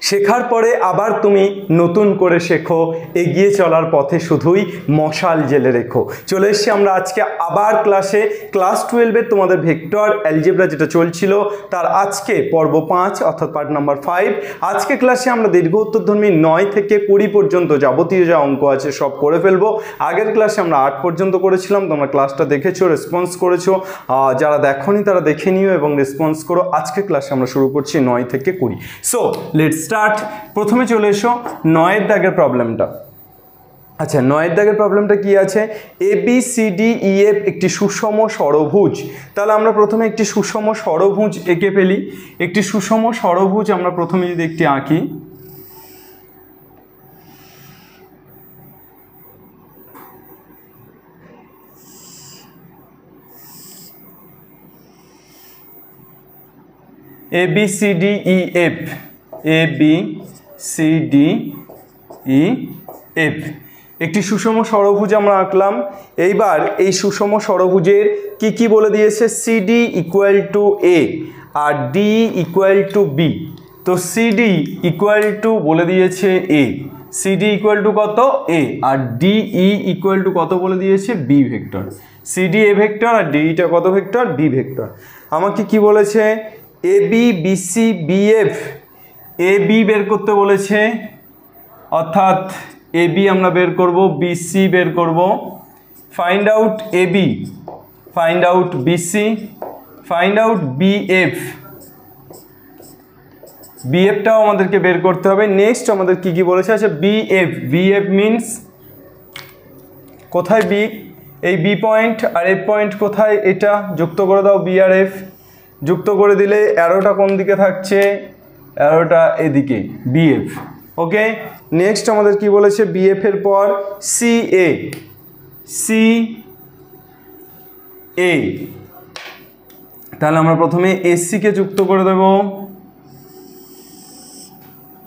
শেখার পরে আবার তুমি নতুন করে শেখো, এগিয়ে চলার পথে শুধুই মশাল জেলে রেখো। চলে এসেছি আমরা আজকে আবার ক্লাসে, ক্লাস 12-এর তোমাদের ভেক্টর অ্যালজেব্রা যেটা চলছিল তার আজকে পর্ব 5 অর্থাৎ পার্ট নাম্বার 5। আজকে ক্লাসে আমরা দীর্ঘ উত্তরধর্মী 9 থেকে 20 পর্যন্ত যাবতীয় যা অঙ্ক আছে সব করে ফেলবো। আগের ক্লাসে আমরা 8 পর্যন্ত করেছিলাম, তোমরা ক্লাসটা দেখেছো, রেসপন্স করেছো। যারা দেখোনি তারা দেখে নিও এবং রেসপন্স করো। আজকে ক্লাসে আমরা শুরু করছি 9 থেকে 20। So let's start. প্রথমে চলে এসো 9-এর দাগের প্রবলেমটা। আচ্ছা, 9-এর দাগের প্রবলেমটা কি আছে? ABCDEF একটি সুষম ষড়ভুজ। তাহলে আমরা প্রথমে একটি সুষম ষড়ভুজ এঁকে ফেলি। একটি সুষম ষড়ভুজ আমরা প্রথমে যদি একটি আঁকি, ABCDEF একটি সুষম ষড়ভুজ আমরা আঁকলাম। এইবার এই সুষম ষড়ভুজের কি কি বলে দিয়েছে? CD ইকুয়াল টু A আর D ইকুয়াল টু B। তো CD ইকুয়াল টু বলে দিয়েছে A, CD ইকুয়াল টু কত? A, আর DE ইকুয়াল টু কত বলে দিয়েছে? B vector. CD A vector আর DEটা কত ভেক্টর? B vector. আমাকে কি বলেছে? AB BC BF, AB বের করতে বলেছে, অর্থাৎ AB আমরা বের করব, BC বের করব। Find out AB, find out BC, find out BF, BFটাও আমাদেরকে বের করতে হবে। নেক্সট আমাদের কি কি বলেছে? আচ্ছা BF মিনস কোথায় B? এই B পয়েন্ট আর F পয়েন্ট কোথায়? এটা যুক্ত করে দাও, B আর F যুক্ত করে দিলে অ্যারোটা কোন দিকে থাকছে? অ্যারোটা এদিকে, BF। ওকে, নেক্সট আমাদের কি বলেছে? BF এর পর CA, তাহলে আমরা প্রথমে AC কে যুক্ত করে দেব।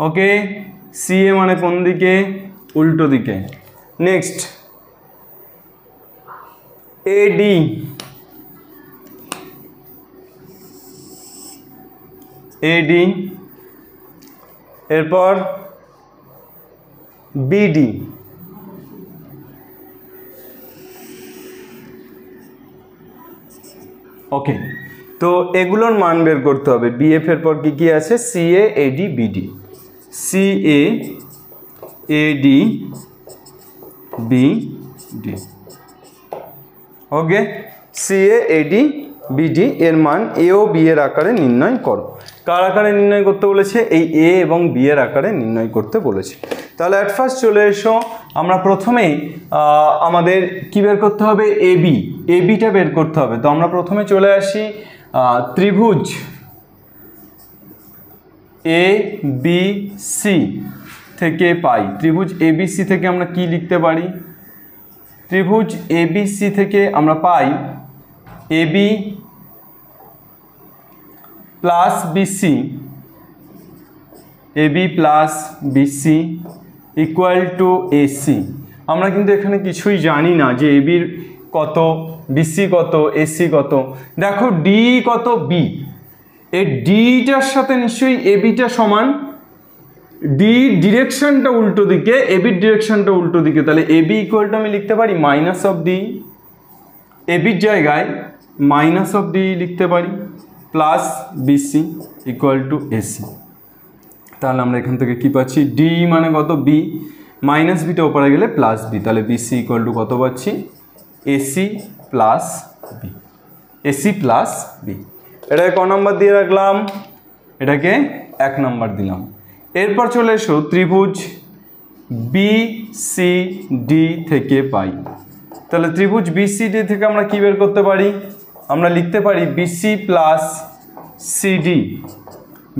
ওকে, CA মানে কোন দিকে? উল্টো দিকে। নেক্সট AD, এরপর BD, ওকে। তো এগুলোর মান বের করতে হবে। BF এর পর কি কি আছে? CA AD BD, CA AD BD। ওকে, CA AD BD এর মান A ও B এর আকারে নির্ণয় করো। কার আকারে নির্ণয় করতে বলেছে? এই A এবং B এর আকারে নির্ণয় করতে বলেছে। তাহলে অ্যাট ফার্স্ট চলে এসো, আমরা প্রথমেই আমাদের কি বের করতে হবে? ABটা বের করতে হবে। তো আমরা প্রথমে চলে আসি ত্রিভুজ ABC থেকে পাই। ত্রিভুজ ABC থেকে আমরা কি লিখতে পারি? ত্রিভুজ ABC থেকে আমরা পাই AB plus BC, AB plus BC equal to AC। আমরা কিন্তু এখানে কিছুই জানি না যে AB কত, BC কত, AC কত। দেখো D কত? B, এই Dটার সাথে নিশ্চয়ই ABটা সমান। D ডিরেকশনটা উল্টো দিকে, AB ডিরেকশনটা উল্টো দিকে, তাহলে AB ইকুয়াল টু আমি লিখতে পারি মাইনাস অফ D, ABর জায়গায় মাইনাস অফ D লিখতে পারি, plus BC equal to AC। তাহলে আমরা এখান থেকে কি পাচ্ছি? D মানে কত? B, মাইনাস বিটা ওপরে গেলে প্লাস B, তাহলে BC ইকুয়াল টু কত পাচ্ছি? AC plus B, AC plus B। এটাকে ক নম্বর দিয়ে রাখলাম? এটাকে 1 নম্বর দিলাম। এরপর চলে এসো ত্রিভুজ BCD থেকে পাই। তাহলে ত্রিভুজ BCD থেকে আমরা কি বের করতে পারি? আমরা লিখতে পারি BC plus CD,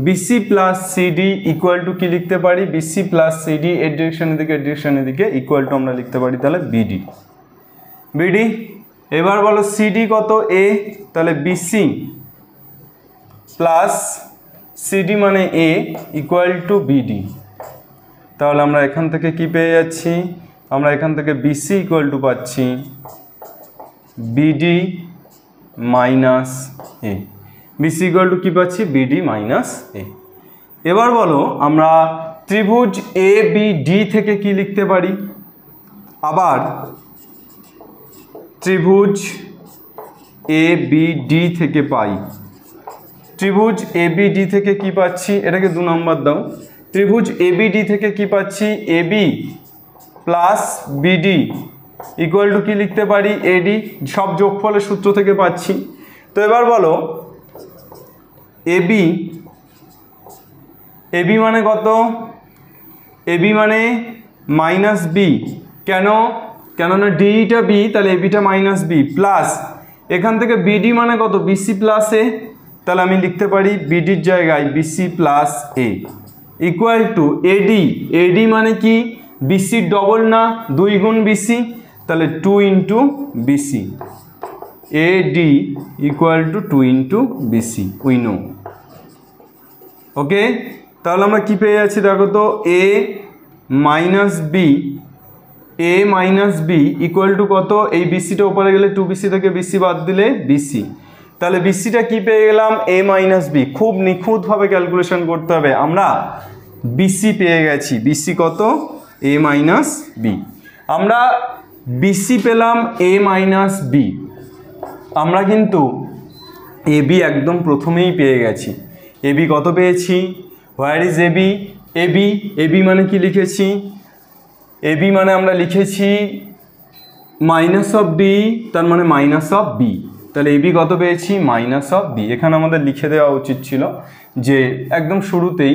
BC plus CD equal to কি লিখতে পারি? BC প্লাস CD এর ডিরেকশনের দিকে, এর ডিরেকশনের দিকে ইকুয়াল টু আমরা লিখতে পারি তাহলে BD। এবার বলো CD কত? A, তাহলে BC প্লাস CD মানে A ইকুয়াল টু BD। তাহলে আমরা এখান থেকে কি পেয়ে যাচ্ছি? আমরা এখান থেকে BC ইকুয়াল টু পাচ্ছি BD minus A। BC equal to কি পাচ্ছি? BD minus A। এবার বলো আমরা ত্রিভুজ এ বি ডি থেকে কি লিখতে পারি? আবার ত্রিভুজ এ বি ডি থেকে পাই। ত্রিভুজ এ বি ডি থেকে কি পাচ্ছি? এটাকে 2 নম্বর দাও। ত্রিভুজ এ বি ডি থেকে কি পাচ্ছি? A B plus BD equal to কি লিখতে পারি? এডি। সব যোগফলের সূত্র থেকে পাচ্ছি। তো এবার বলো এবি, এবি মানে কত? এবি মানে মাইনাস বি। কেন? কেননা ডিটা বি, তাহলে এবিটা মাইনাস বি প্লাস এখান থেকে বিডি মানে কত? BC plus A. তাহলে আমি লিখতে পারি বিডির জায়গায় BC plus A equal to AD. AD মানে কি? বিসির ডবল না, 2 গুণ বিসি, তাহলে 2 into BC. AD equal to 2 into BC, we know. Okay, তাহলে আমরা কি পেয়ে যাচ্ছি দেখো তো? A minus B, A minus B equal to কত? এই বিসিটা উপরে গেলে 2 বিসি থেকে বিসি বাদ দিলে বিসি। তাহলে বিসিটা কি পেয়ে গেলাম? এ মাইনাস বি। খুব নিখুঁতভাবে ক্যালকুলেশন করতে হবে। আমরা বিসি পেয়ে গেছি। বিসি কত? A minus B. আমরা বিসি পেলাম এ মাইনাস বি। আমরা কিন্তু এ বি একদম প্রথমেই পেয়ে গেছি। এ বি কত পেয়েছি? Where is A B? A B, A B মানে কি লিখেছি? এ বি মানে আমরা লিখেছি মাইনাস অফ ডি, তার মানে মাইনাস অফ বি। তাহলে এ বি কত পেয়েছি? Minus of B. এখানে আমাদের লিখে দেওয়া উচিত ছিল যে একদম শুরুতেই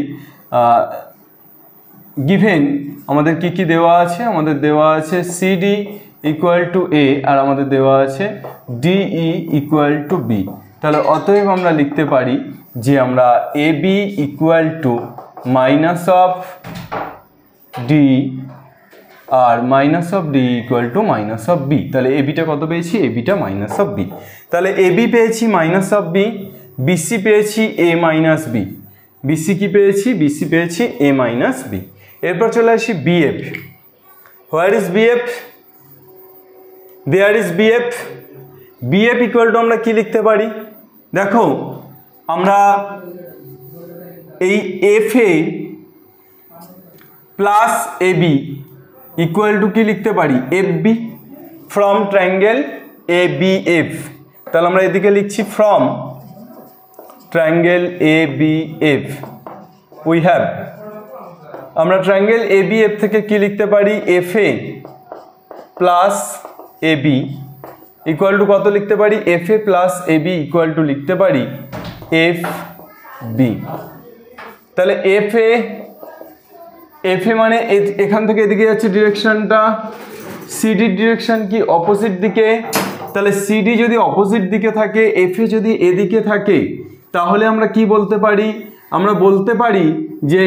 গিভেন আমাদের কি কি দেওয়া আছে? আমাদের দেওয়া আছে সিডি ইকুয়াল টু এ, আর আমাদের দেওয়া আছে ডিই ইকুয়াল টু বি। তাহলে অতএব আমরা লিখতে পারি যে আমরা A B equal to minus of D আর minus of D equal to minus of B. তাহলে এ বিটা কত পেয়েছি? এ বিটা মাইনাস অফ বি। তাহলে এ বি পেয়েছি মাইনাস অফ বি, বিসি পেয়েছি এ মাইনাস বি। বিসি কি পেয়েছি? বিসি পেয়েছি এ মাইনাস বি। এরপর চলে আসি BF. Where is BF? There is BF. BF equal to আমরা কি লিখতে পারি? দেখো আমরা এই F A plus A B equal to কি লিখতে পারি? F B from triangle A B F. তাহলে আমরা এদিকে লিখছি from triangle A B F we have. আমরা ট্রায়াঙ্গেল এ বি এফ থেকে কি লিখতে পারি? F A plus A B equal to কত লিখতে পারি? F A plus A B equal to লিখতে পারি এফ বি। তাহলে এফ এ, এফ এ মানে এখান থেকে এদিকে যাচ্ছে ডিরেকশনটা, সিডির ডিরেকশন কি? অপোজিট দিকে। তাহলে সিডি যদি অপোজিট দিকে থাকে, এফ এ যদি এদিকে থাকে, তাহলে আমরা কি বলতে পারি? আমরা বলতে পারি যে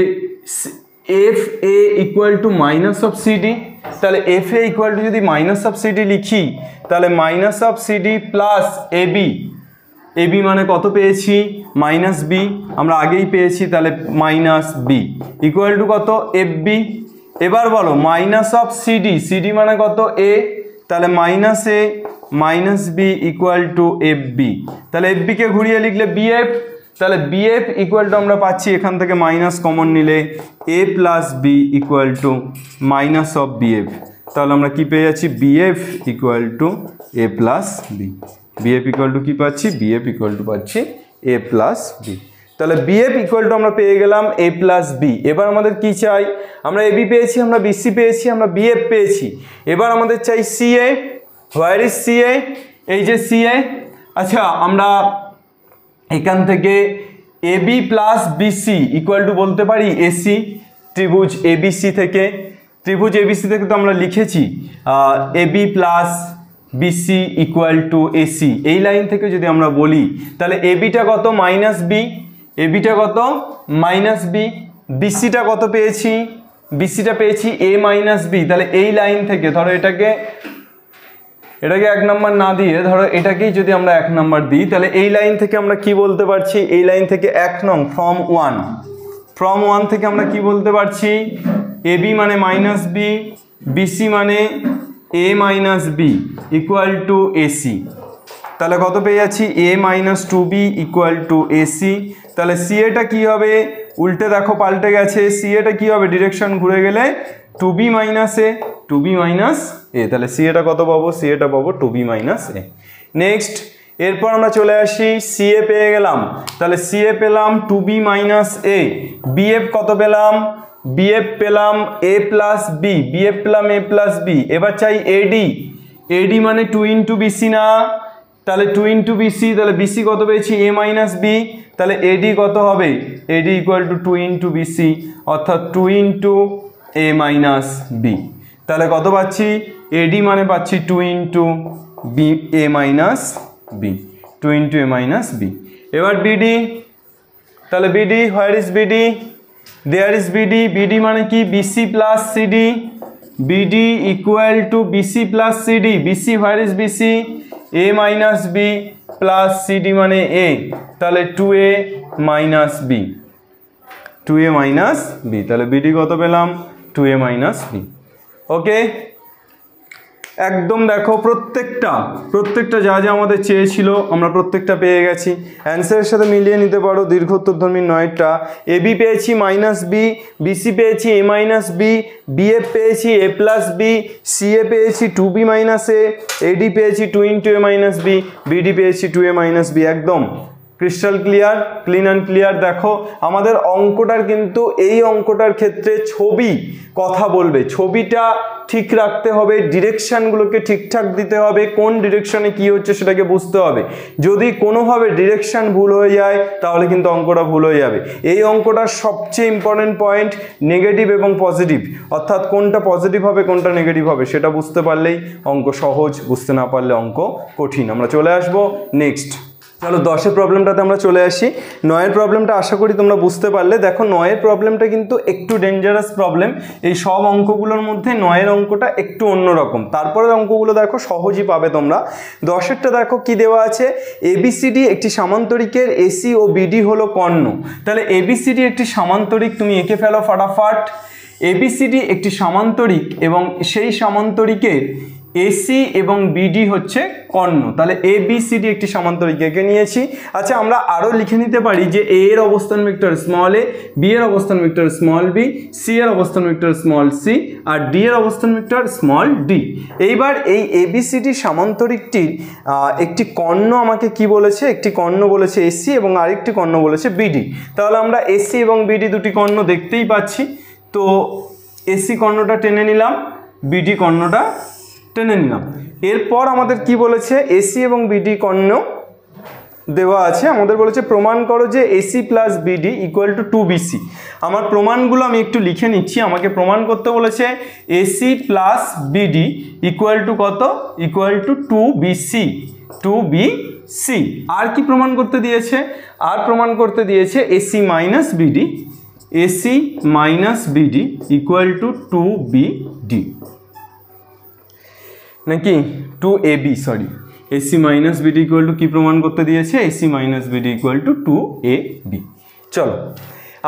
F A equal to minus of CD. তাহলে এফ এ ইকুয়াল টু যদি মাইনাস অফ সিডি লিখি, তাহলে minus of CD plus A B. A B মানে কত পেয়েছি? মাইনাস বি, আমরা আগেই পেয়েছি। তাহলে মাইনাস বি ইকুয়াল টু কত? F B. এবার বলো মাইনাস অফ সিডি, সিডি মানে কত? এ। তাহলে minus A minus B equal to F B. তাহলে এফ বিকে ঘুরিয়ে লিখলে বিএফ। তাহলে বিএফ ইকুয়াল টু আমরা পাচ্ছি এখান থেকে মাইনাস কমন নিলে A plus B equal to minus of BF. তাহলে আমরা কি পেয়ে যাচ্ছি? BF equal to A plus B. BF equal to কি পাচ্ছি? বিএফ ইকুয়াল টু পাচ্ছি এ প্লাস বি। তাহলে বিএফ ইকুয়াল টু আমরা পেয়ে গেলাম এ প্লাস বি। এবার আমাদের কি চাই? আমরা এ বি পেয়েছি, আমরা বিসি পেয়েছি, আমরা বিএফ পেয়েছি। এবার আমাদের চাই সিএ। Where is CA? এই যে সিএ। আচ্ছা, আমরা এখান থেকে A B plus BC equal to বলতে পারি এসি। ত্রিভুজ এবিসি থেকে, ত্রিভুজ এবিসি থেকে তো আমরা লিখেছি A B plus BC equal to AC. এই লাইন থেকে যদি আমরা বলি, তাহলে এ বিটা কত? Minus B. এ বিটা কত? Minus B. বিসিটা কত পেয়েছি? বিসিটা পেয়েছি এ মাইনাস বি। তাহলে এই লাইন থেকে ধরো এটাকে 1 নম্বর না দিয়ে ধরো এটাকেই যদি আমরা 1 নম্বর দিই, তাহলে এই লাইন থেকে আমরা কি বলতে পারছি? এই লাইন থেকে 1 নং ফ্রম 1, ফ্রম 1 থেকে আমরা কি বলতে পারছি? এ বি মানে মাইনাস বি, বিসি মানে A minus B equal to AC. তাহলে কত পেয়ে যাচ্ছি? A minus 2b equal to AC. তাহলে সি এটা কি হবে? উল্টে দেখো পাল্টে গেছে, সি এটা কি হবে, ডিরেকশন ঘুরে গেলে টু বি মাইনাস এ, টু বি মাইনাস এ, তাহলে সি এটা কত পাবো, সি এটা পাবো টু বি মাইনাস এ। নেক্সট এরপর আমরা চলে আসি সি এ পেয়ে গেলাম, তাহলে সি এ পেলাম টু বি মাইনাস এ, বি এফ কত পেলাম, বিএফ পেলাম এ প্লাস বি, বিএফ পেলাম এ প্লাস বি। এবার চাই এডি, এডি মানে টু ইন্টু বিসি না, তাহলে টু ইন্টু বিসি, তাহলে বিসি কত পেয়েছি এ মাইনাস বি, তাহলে এডি কত হবে, AD equal to two into BC, অর্থাৎ two into A minus B. তাহলে কত পাচ্ছি, এডি মানে পাচ্ছি two into B A minus B, two into A minus B. এবার বিডি, তাহলে BD, where is BD, there is BD, BD মানে কি BC plus CD, BD equal to BC plus CD, BC where is BC, A minus B plus CD মানে A, তাহলে two A minus B, two A minus B, তাহলে BD কত পেলাম, two A minus B. Okay, একদম দেখো প্রত্যেকটা যা যা আমাদের চেয়েছিল আমরা প্রত্যেকটা পেয়ে গেছি। অ্যান্সারের সাথে মিলিয়ে নিতে পারো দীর্ঘ উত্তরধর্মী 9টা। এবি পেয়েছি মাইনাস বি, বিসি পেয়েছি এ মাইনাস বি, বিএফ পেয়েছি এ প্লাস বি, সিএ পেয়েছি টু বি মাইনাস এ, এডি পেয়েছি two into A minus B, BD পেয়েছি টু এ মাইনাস বি। একদম crystal clear, clean and clear. দেখো আমাদের অঙ্কটার কিন্তু এই অঙ্কটার ক্ষেত্রে ছবি কথা বলবে, ছবিটা ঠিক রাখতে হবে, ডিরেকশানগুলোকে ঠিকঠাক দিতে হবে, কোন ডিরেকশনে কি হচ্ছে সেটাকে বুঝতে হবে। যদি কোনোভাবে ডিরেকশান ভুল হয়ে যায় তাহলে কিন্তু অঙ্কটা ভুল হয়ে যাবে। এই অঙ্কটার সবচেয়ে ইম্পর্টেন্ট পয়েন্ট নেগেটিভ এবং পজিটিভ, অর্থাৎ কোনটা পজিটিভ হবে কোনটা নেগেটিভ হবে সেটা বুঝতে পারলেই অঙ্ক সহজ, বুঝতে না পারলে অঙ্ক কঠিন। আমরা চলে আসবো নেক্সট। চলো 10-এর প্রবলেমটাতে আমরা চলে আসি। 9-এর প্রবলেমটা আশা করি তোমরা বুঝতে পারলে। দেখো 9-এর প্রবলেমটা কিন্তু একটু ডেঞ্জারাস প্রবলেম, এই সব অঙ্কগুলোর মধ্যে 9-এর অঙ্কটা একটু অন্যরকম, তারপরের অঙ্কগুলো দেখো সহজই পাবে তোমরা। 10-এরটা দেখো কি দেওয়া আছে, এবিসিডি একটি সামান্তরিকের এসি ও বিডি হলো কর্ণ। তাহলে এবিসিডি একটি সামান্তরিক, তুমি এঁকে ফেলো ফাটাফাট। এবিসিডি একটি সামান্তরিক এবং সেই সামান্তরিকের এসি এবং বিডি হচ্ছে কর্ণ। তাহলে এ বি সি ডি একটি সামান্তরিক এঁকে নিয়েছি। আচ্ছা আমরা আরও লিখে নিতে পারি যে এ এর অবস্থান ভেক্টর স্মল এ, বি এর অবস্থান ভেক্টর স্মল বি, সি এর অবস্থান ভেক্টর স্মল সি, আর ডি এর অবস্থান ভেক্টর স্মল ডি। এইবার এই এবিসিডি সামান্তরিকটির একটি কর্ণ আমাকে কি বলেছে, একটি কর্ণ বলেছে এসি এবং আরেকটি কর্ণ বলেছে বিডি। তাহলে আমরা এসি এবং বিডি দুটি কর্ণ দেখতেই পাচ্ছি, তো এসি কর্ণটা টেনে নিলাম, বিডি কর্ণটা টেনে নিলাম। এরপর আমাদের কি বলেছে, এসি এবং বিডি কর্ণ দেওয়া আছে, আমাদের বলেছে প্রমাণ করো যে AC plus BD equal to two BC. আমার প্রমাণগুলো আমি একটু লিখে নিচ্ছি। আমাকে প্রমাণ করতে বলেছে AC plus BD equal to কত, equal to two BC, two BC. আর কি প্রমাণ করতে দিয়েছে, আর প্রমাণ করতে দিয়েছে AC minus BD, AC minus BD equal to two BD, নাকি two A B, sorry AC minus BD equal to কি প্রমাণ করতে দিয়েছে, AC minus BD equal to two A B. চলো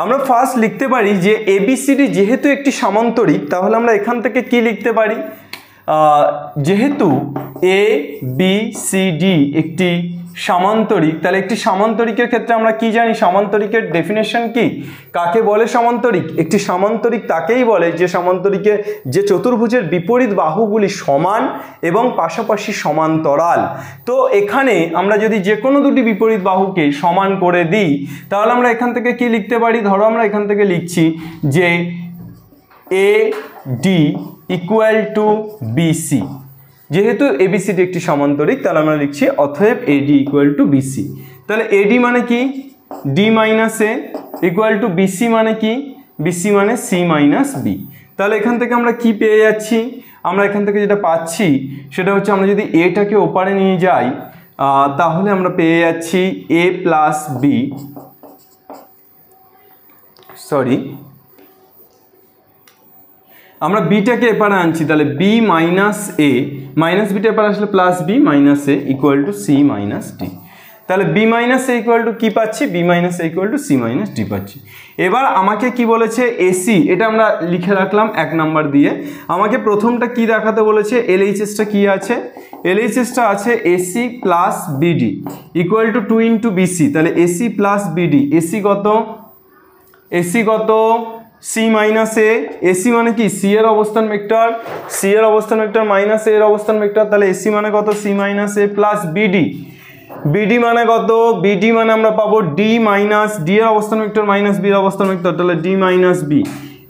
আমরা ফার্স্ট লিখতে পারি যে এবিসিডি যেহেতু একটি সামান্তরিক, তাহলে আমরা এখান থেকে কি লিখতে পারি, যেহেতু এ বি সি ডি একটি সামান্তরিক, তাহলে একটি সামান্তরিকের ক্ষেত্রে আমরা কি জানি, সামান্তরিকের ডেফিনেশন কি, কাকে বলে সামান্তরিক, একটি সামান্তরিক তাকেই বলে যে সামান্তরিকে যে চতুর্ভুজের বিপরীত বাহুগুলি সমান এবং পাশাপাশি সমান্তরাল। তো এখানে আমরা যদি যে কোনো দুটি বিপরীত বাহুকে সমান করে দিই তাহলে আমরা এখান থেকে কি লিখতে পারি, ধরো আমরা এখান থেকে লিখছি যে A D equal to BC. যেহেতু এবিসিডি একটি সামান্তরিক তাহলে আমরা লিখছি অতএব এডি ইকুয়াল টু বিসি। তাহলে এডি মানে কি, D minus A equal to BC মানে কি, বিসি মানে সি মাইনাস বি। তাহলে এখান থেকে আমরা কি পেয়ে যাচ্ছি, আমরা এখান থেকে যেটা পাচ্ছি সেটা হচ্ছে আমরা যদি এটাকে ওপারে নিয়ে যাই তাহলে আমরা পেয়ে যাচ্ছি এ প্লাস বি, সরি আমরা বিটাকে এপারে আনছি, তাহলে বি মাইনাস এ, মাইনাস বিটা এপারে আসলে plus B minus A equal to C minus D. তাহলে B minus A equal to কী পাচ্ছি, B minus A equal to C minus D পাচ্ছি। এবার আমাকে কি বলেছে এসি, এটা আমরা লিখে রাখলাম 1 নাম্বার দিয়ে। আমাকে প্রথমটা কি দেখাতে বলেছে, এলএইচএসটা কি আছে, এলএইচএসটা আছে AC plus BD equal to two into BC. তাহলে এসি প্লাস বিডি, এসি কত এসি কত সি মাইনাস এ, এসি মানে কি সি এর অবস্থান ভেক্টর, সি এর অবস্থান ভেক্টর মাইনাস এ এর অবস্থান ভেক্টর, তাহলে এসি মানে কত সি মাইনাস এ প্লাস বিডি, বিডি মানে কত, বিডি মানে আমরা পাবো ডি মাইনাস ডি এর অবস্থান ভেক্টর মাইনাস বি এর অবস্থান ভেক্টর, তাহলে ডি মাইনাস বি।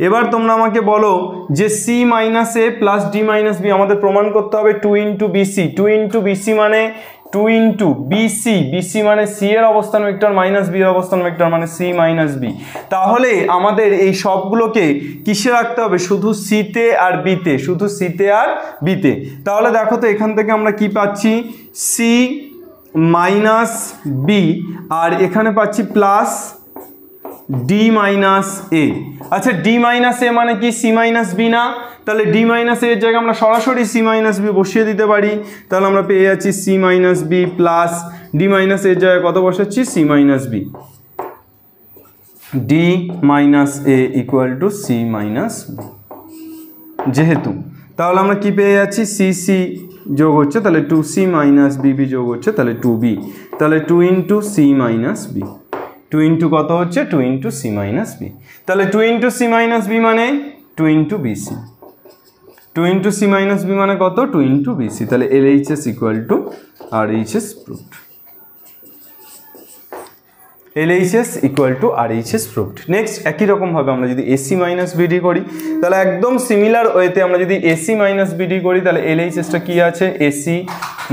এবার তোমরা আমাকে বলো যে সি মাইনাস এ প্লাস ডি মাইনাস বি আমাদের প্রমাণ করতে হবে 2 ইন্টু বিসি, 2 ইন্টু বিসি মানে 2 ইন্টু বিসি, বিসি মানে সি এর অবস্থান ভেক্টর মাইনাস বি এর অবস্থান ভেক্টর মানে সি মাইনাস বি। তাহলে আমাদের এই সবগুলোকে কিসে রাখতে হবে, শুধু সিতে আর বিতে, শুধু সিতে আর বিতে। তাহলে দেখো তো এখান থেকে আমরা কি পাচ্ছি, সি মাইনাস বি আর এখানে পাচ্ছি প্লাস ডি মাইনাস এ। আচ্ছা ডি মাইনাস এ মানে কি সি মাইনাস বি না, তাহলে ডি মাইনাস এর জায়গায় আমরা সরাসরি সি মাইনাস বি বসিয়ে দিতে পারি, তাহলে আমরা পেয়ে যাচ্ছি C minus B plus D minus এর জায়গায় কত বসাচ্ছি C minus B, D minus A equal to C minus B যেহেতু, তাহলে আমরা কি পেয়ে যাচ্ছি সি সি যোগ হচ্ছে তাহলে 2c মাইনাস বিবি যোগ হচ্ছে তাহলে 2b, তাহলে 2 into C minus B, 2 into কত হচ্ছে 2 ইন্টু সি মাইনাস বি, তাহলে 2 ইন্টু সি মাইনাস বি মানে 2 into BC, 2 into C minus B মানে কত 2 ইন্টু বিসি, তাহলে LHS equal to RHS proved, LHS equal to RHS proved. Next একই রকমভাবে আমরা যদি AC মাইনাস বিডি করি তাহলে একদম সিমিলার ওয়েতে আমরা যদি AC মাইনাস বিডি করি তাহলে LHSটা কি আছে AC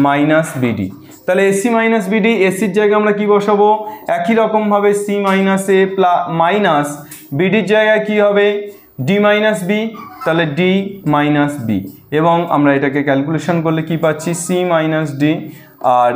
মাইনাস বিডি, তাহলে AC মাইনাস বিডি, এসির জায়গায় আমরা কি বসাবো একই রকমভাবে সি মাইনাস এ মাইনাস বিডির জায়গায় কি হবে ডি মাইনাস বি, তাহলে ডি মাইনাস বি, এবং আমরা এটাকে ক্যালকুলেশন করলে কি পাচ্ছি সি মাইনাস ডি আর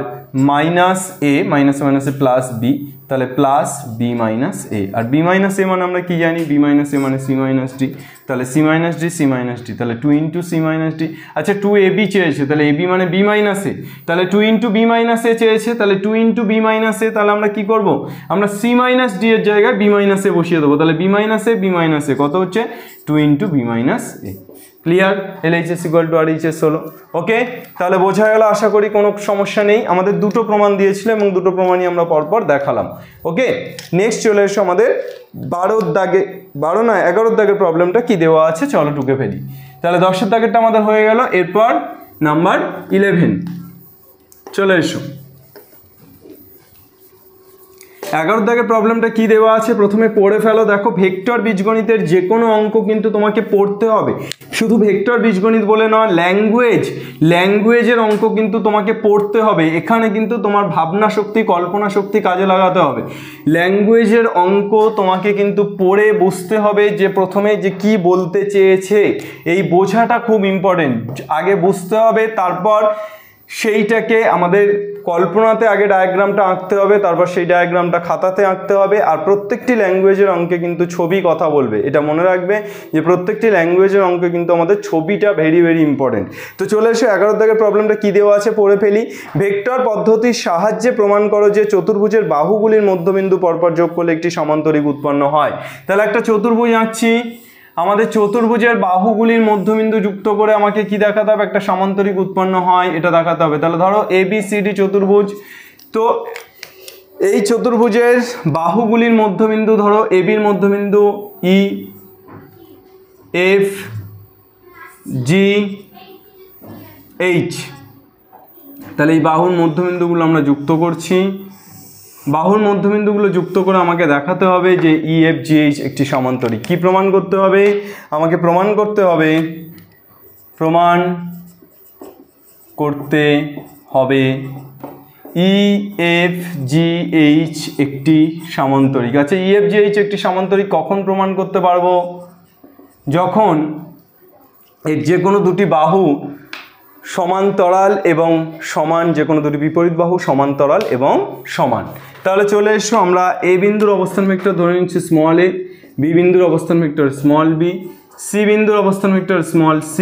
মাইনাস এ মাইনাস মাইনাসে প্লাস বি, তাহলে প্লাস বি মাইনাস এ, আর বি মাইনাস এ মানে আমরা কি জানি বি মাইনাস এ মানে সি মাইনাস ডি, তাহলে C minus D C minus D, তাহলে 2 ইন্টু সি মাইনাস ডি। আচ্ছা 2 AB চেয়েছে তাহলে AB মানে বি মাইনাস এ, তাহলে 2 ইন্টু বি মাইনাস এ চেয়েছে তাহলে 2 ইন্টু বি মাইনাস এ, তাহলে আমরা কি করব আমরা সি মাইনাস ডি এর জায়গায় বি মাইনাস এ বসিয়ে দেবো, তাহলে বি মাইনাস এ কত হচ্ছে 2 into B minus A. Clear, LHS equal to RHS হলো। ওকে, তাহলে বোঝা গেল আশা করি, কোনো সমস্যা নেই। আমাদের দুটো প্রমাণ দিয়েছিল এবং দুটো প্রমাণই আমরা পরপর দেখালাম। ওকে, নেক্সট চলে এসো আমাদের 11 দাগের প্রবলেমটা কি দেওয়া আছে, চলো টুকে ফেলি। তাহলে 10 দাগেরটা আমাদের হয়ে গেল, এরপর নাম্বার 11 চলে এসো। 11 দাগের প্রবলেমটা কি দেওয়া আছে প্রথমে পড়ে ফেলো। দেখো ভেক্টর বীজগণিতের যে কোনো অঙ্ক কিন্তু তোমাকে পড়তে হবে, শুধু ভেক্টর বীজগণিত বলে নয়, ল্যাঙ্গুয়েজের অঙ্ক কিন্তু তোমাকে পড়তে হবে। এখানে কিন্তু তোমার ভাবনা শক্তি কল্পনা শক্তি কাজে লাগাতে হবে। ল্যাঙ্গুয়েজের অঙ্ক তোমাকে কিন্তু পড়ে বুঝতে হবে যে প্রথমে যে কি বলতে চেয়েছে, এই বোঝাটা খুব ইম্পর্টেন্ট। আগে বুঝতে হবে, তারপর সেইটাকে আমাদের কল্পনাতে আগে ডায়াগ্রামটা আঁকতে হবে, তারপর সেই ডায়াগ্রামটা খাতাতে আঁকতে হবে। আর প্রত্যেকটি ল্যাঙ্গুয়েজের অঙ্কে কিন্তু ছবি কথা বলবে, এটা মনে রাখবে যে প্রত্যেকটি ল্যাঙ্গুয়েজের অঙ্কে কিন্তু আমাদের ছবিটা ভেরি ভেরি ইম্পর্টেন্ট। তো চলে এসো 11 দাগের প্রবলেমটা কি দেওয়া আছে পড়ে ফেলি। ভেক্টর পদ্ধতির সাহায্যে প্রমাণ করো যে চতুর্ভুজের বাহুগুলির মধ্যবিন্দু পরপর যোগ করলে একটি সমান্তরিক উৎপন্ন হয়। তাহলে একটা চতুর্ভুজ আঁকছি, আমাদের চতুর্ভুজের বাহুগুলির মধ্যবিন্দু যুক্ত করে আমাকে কি দেখাতে হবে, একটা সমান্তরিক উৎপন্ন হয় এটা দেখাতে হবে। তাহলে ধরো ABCD চতুর্ভুজ, তো এই চতুর্ভুজের বাহুগুলির মধ্যবিন্দু ধরো ABর মধ্যবিন্দু EFGH, তাহলে এই বাহুর মধ্যবিন্দুগুলো আমরা যুক্ত করছি। বাহুর মধ্যবিন্দুগুলো যুক্ত করে আমাকে দেখাতে হবে যে EFGH একটি সমান্তরিক। কি প্রমাণ করতে হবে, আমাকে প্রমাণ করতে হবে EFGH একটি সমান্তরিক। আচ্ছা EFGH একটি সমান্তরিক কখন প্রমাণ করতে পারবো, যখন এর যে কোনো দুটি বাহু সমান্তরাল এবং সমান, যে কোনো দুটি বিপরীত বাহু সমান্তরাল এবং সমান। তাহলে চলে এসো, আমরা A বিন্দুর অবস্থান ভেক্টর ধরে নিচ্ছি স্মল a, B বিন্দুর অবস্থান ভেক্টর স্মল b, C বিন্দুর অবস্থান ভেক্টর স্মল c,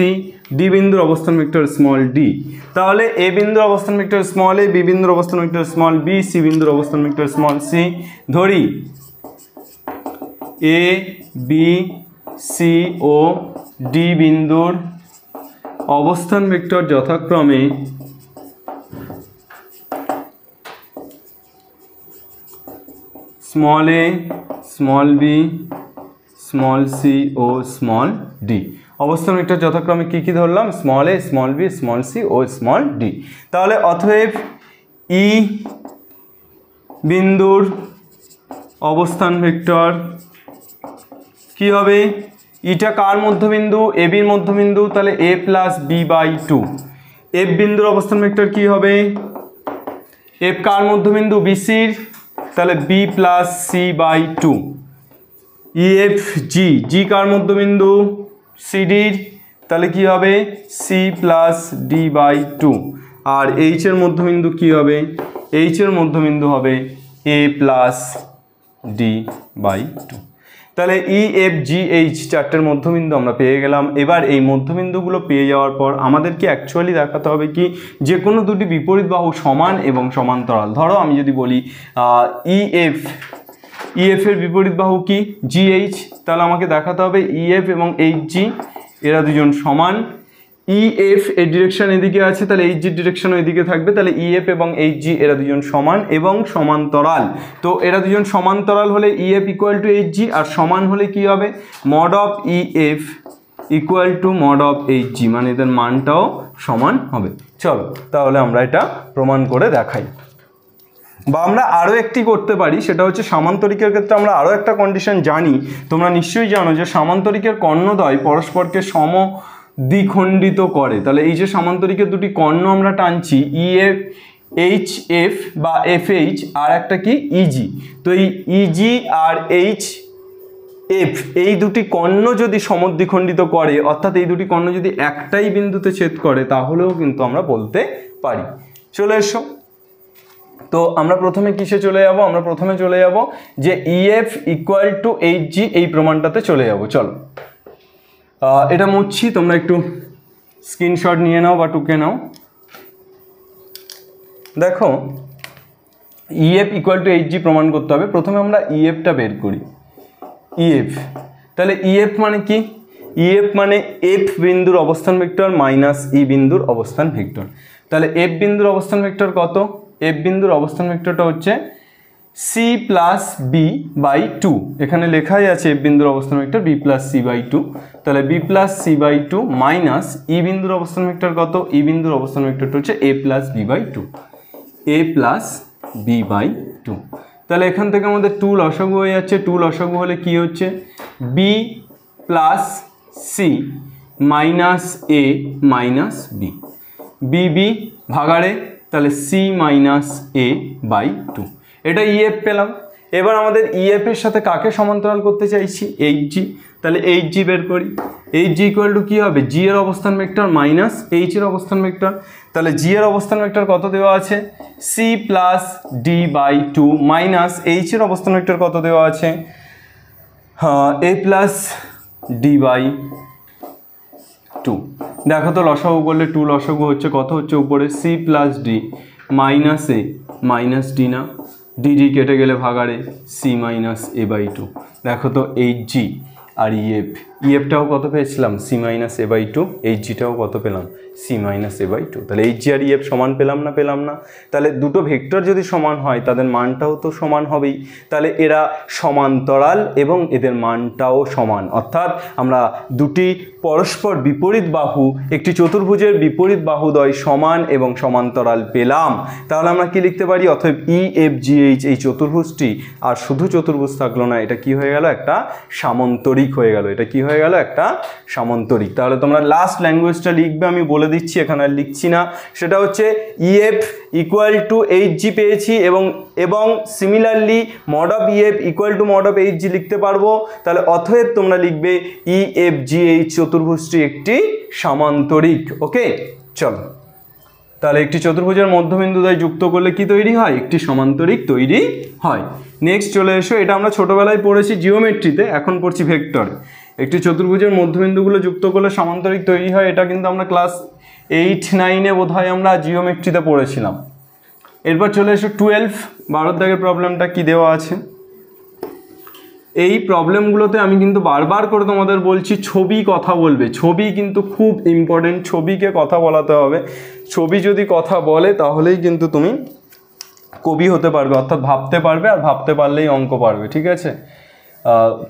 D বিন্দুর অবস্থান ভেক্টর স্মল d। তাহলে A বিন্দুর অবস্থান ভেক্টর স্মল a, B বিন্দুর অবস্থান ভেক্টর স্মল b, C বিন্দুর অবস্থান ভেক্টর স্মল c। ধরি A, B, C ও D বিন্দুর অবস্থান ভেক্টর যথাক্রমে small A, small B, small C ও স্মল ডি। অবস্থান ভেক্টর যথাক্রমে কী কী ধরলাম? Small A, small B, small C ও স্মল ডি। তাহলে অতএব ই বিন্দুর অবস্থান ভেক্টর কি হবে? ইটা কার মধ্যবিন্দু? এ বির মধ্যবিন্দু, তাহলে A plus B by two. F বিন্দুর অবস্থান ভেক্টর কি হবে? এফ কার মধ্যবিন্দু? বিসির, তাহলে B plus C by two. E F G, G কার মধ্যবিন্দু? সিডির, তাহলে কি হবে? C plus D by two. আর এইচ এর মধ্যবিন্দু কি হবে? এইচ এর মধ্যবিন্দু হবে A plus D by two. তাহলে ই এফ জি এইচ চারটের মধ্যবিন্দু আমরা পেয়ে গেলাম। এবার এই মধ্যবিন্দুগুলো পেয়ে যাওয়ার পর আমাদেরকে অ্যাকচুয়ালি দেখাতে হবে কি, যে কোনো দুটি বিপরীত বাহু সমান এবং সমান্তরাল। ধরো আমি যদি বলি ইএফ, ইএফ এর বিপরীত বাহু কি? জিএইচ, তাহলে আমাকে দেখাতে হবে ইএফ এবং এইচ জি এরা দুজন সমান। ইএফ এর ডিরেকশন এদিকে আছে, তাহলে এইচ জির ডিরেকশনও এদিকে থাকবে, তাহলে ইএফ এবং এইচ জি এরা দুজন সমান এবং সমান্তরাল। তো এরা দুজন সমান্তরাল হলে EF equal to H G, আর সমান হলে কি হবে? Mod of EF equal to mod of H G, মানে এদের মানটাও সমান হবে। চলো তাহলে আমরা এটা প্রমাণ করে দেখাই। বা আমরা আরও একটি করতে পারি, সেটা হচ্ছে সামান্তরিকের ক্ষেত্রে আমরা আরও একটা কন্ডিশন জানি। তোমরা নিশ্চয়ই জানো যে সামান্তরিকের কর্ণদ্বয় পরস্পরকে দ্বিখণ্ডিত করে। তাহলে এই যে সামান্তরিকের দুটি কর্ণ আমরা টানছি, ইএফ এইচ এফ বা এফ এইচ, আর একটা কি? ইজি। তো এই ইজি আর এইচ এফ এই দুটি কর্ণ যদি সমদ্বিখণ্ডিত করে, অর্থাৎ এই দুটি কর্ণ যদি একটাই বিন্দুতে ছেদ করে, তাহলেও কিন্তু আমরা বলতে পারি। চলে এসো। তো আমরা প্রথমে কিসে চলে যাব? আমরা প্রথমে চলে যাব যে ইএফ ইকুয়াল টু এইচ জি, এই প্রমাণটাতে চলে যাব। চলো এটা মুছছি, তোমরা একটু স্ক্রিনশট নিয়ে নাও বা টুকে নাও। দেখো ইএফ ইকুয়াল টু এইচ জি প্রমাণ করতে হবে। প্রথমে আমরা ইএফটা বের করি। ইএফ, তাহলে ইএফ মানে কি? ইএফ মানে এফ বিন্দুর অবস্থান ভেক্টর মাইনাস ই বিন্দুর অবস্থান ভেক্টর। তাহলে এফ বিন্দুর অবস্থান ভেক্টর কত? এফ বিন্দুর অবস্থান ভেক্টরটা হচ্ছে C plus B by two. এখানে লেখাই আছে এফ বিন্দুর অবস্থান ভেক্টর B plus C by two. তাহলে B plus C by two minus E বিন্দুর অবস্থান ভেক্টর কত? ই বিন্দুর অবস্থান ভেক্টরটা হচ্ছে A plus B by two, A plus B by two. তাহলে এখান থেকে আমাদের টু লসাগু হয়ে যাচ্ছে। টু লসাগু হলে কি হচ্ছে? B plus C minus A minus B, B ভাগাড়ে, তাহলে C minus A by two. এটা ইএফ পেলাম। এবার আমাদের ইএফ এর সাথে কাকে সমান্তরাল করতে চাইছি? H G. তাহলে এইচ জি বের করি। এইচ জি ইকুয়াল টু কী হবে? জি এর অবস্থান ভেক্টর মাইনাস এইচ এর অবস্থান ভেক্টর। তাহলে জি এর অবস্থান ভেক্টর কত দেওয়া আছে? C plus D by two minus H এর অবস্থান ভেক্টর কত দেওয়া আছে? A plus D by two. দেখো তো লসাগু করলে টু লসাগু হচ্ছে কত হচ্ছে? উপরে C plus D minus A minus D, না ডি কেটে গেলে ভাগাড়ে C minus A by two. দেখো তো এইচ জি আর ইএফ, ইএফটাও কত পেয়েছিলাম? C minus A by two. H জিটাও কত পেলাম? C minus A by two. তাহলে এইচ জি আর ইএফ সমান পেলাম না? পেলাম না। তাহলে দুটো ভেক্টর যদি সমান হয় তাদের মানটাও তো সমান হবেই। তাহলে এরা সমান্তরাল এবং এদের মানটাও সমান, অর্থাৎ আমরা দুটি পরস্পর বিপরীত বাহু, একটি চতুর্ভুজের বিপরীত বাহুদ্বয় সমান এবং সমান্তরাল পেলাম। তাহলে আমরা কি লিখতে পারি? অতএব ই এফ জি এইচ এই চতুর্ভুজটি আর শুধু চতুর্ভুজ থাকলো না, এটা কি হয়ে গেল? একটা সামন্তরিক হয়ে গেল। এটা কি হয়ে গেল? একটা সামন্তরিক। তাহলে তোমরা লাস্ট ল্যাঙ্গুয়েজটা লিখবে, আমি বলে দিচ্ছি, এখানে আর লিখছি না। সেটা হচ্ছে ইএফ ইকুয়াল টু এইচ জি পেয়েছি এবং similarly mod of EF equal to mod of H জি লিখতে পারবো। তাহলে অতএব তোমরা লিখবে ই এফ জি এইচ চতুর্ভুজটি একটি সামান্তরিক। ওকে, চলো তাহলে একটি চতুর্ভুজের মধ্যবিন্দুদ্বয় যুক্ত করলে কি তৈরি হয়? একটি সমান্তরিক তৈরি হয়। নেক্সট চলে এসো, এটা আমরা ছোটোবেলায় পড়েছি জিওমেট্রিতে, এখন পড়ছি ভেক্টরে। একটি চতুর্ভুজের মধ্যবিন্দুগুলো যুক্ত করলে সমান্তরিক তৈরি হয়, এটা কিন্তু আমরা ক্লাস 8-9 বোধহয় আমরা জিওমেট্রিতে পড়েছিলাম। এরপর চলে এসো 12 12 দাগের প্রবলেমটা কি দেওয়া আছে। এই প্রবলেমগুলোতে আমি কিন্তু বারবার করে তোমাদের বলছি ছবি কথা বলবে, ছবি কিন্তু খুব ইম্পর্টেন্ট, ছবিকে কথা বলাতে হবে। ছবি যদি কথা বলে তাহলেই কিন্তু তুমি কবি হতে পারবে, অর্থাৎ ভাবতে পারবে, আর ভাবতে পারলেই অঙ্ক পারবে, ঠিক আছে।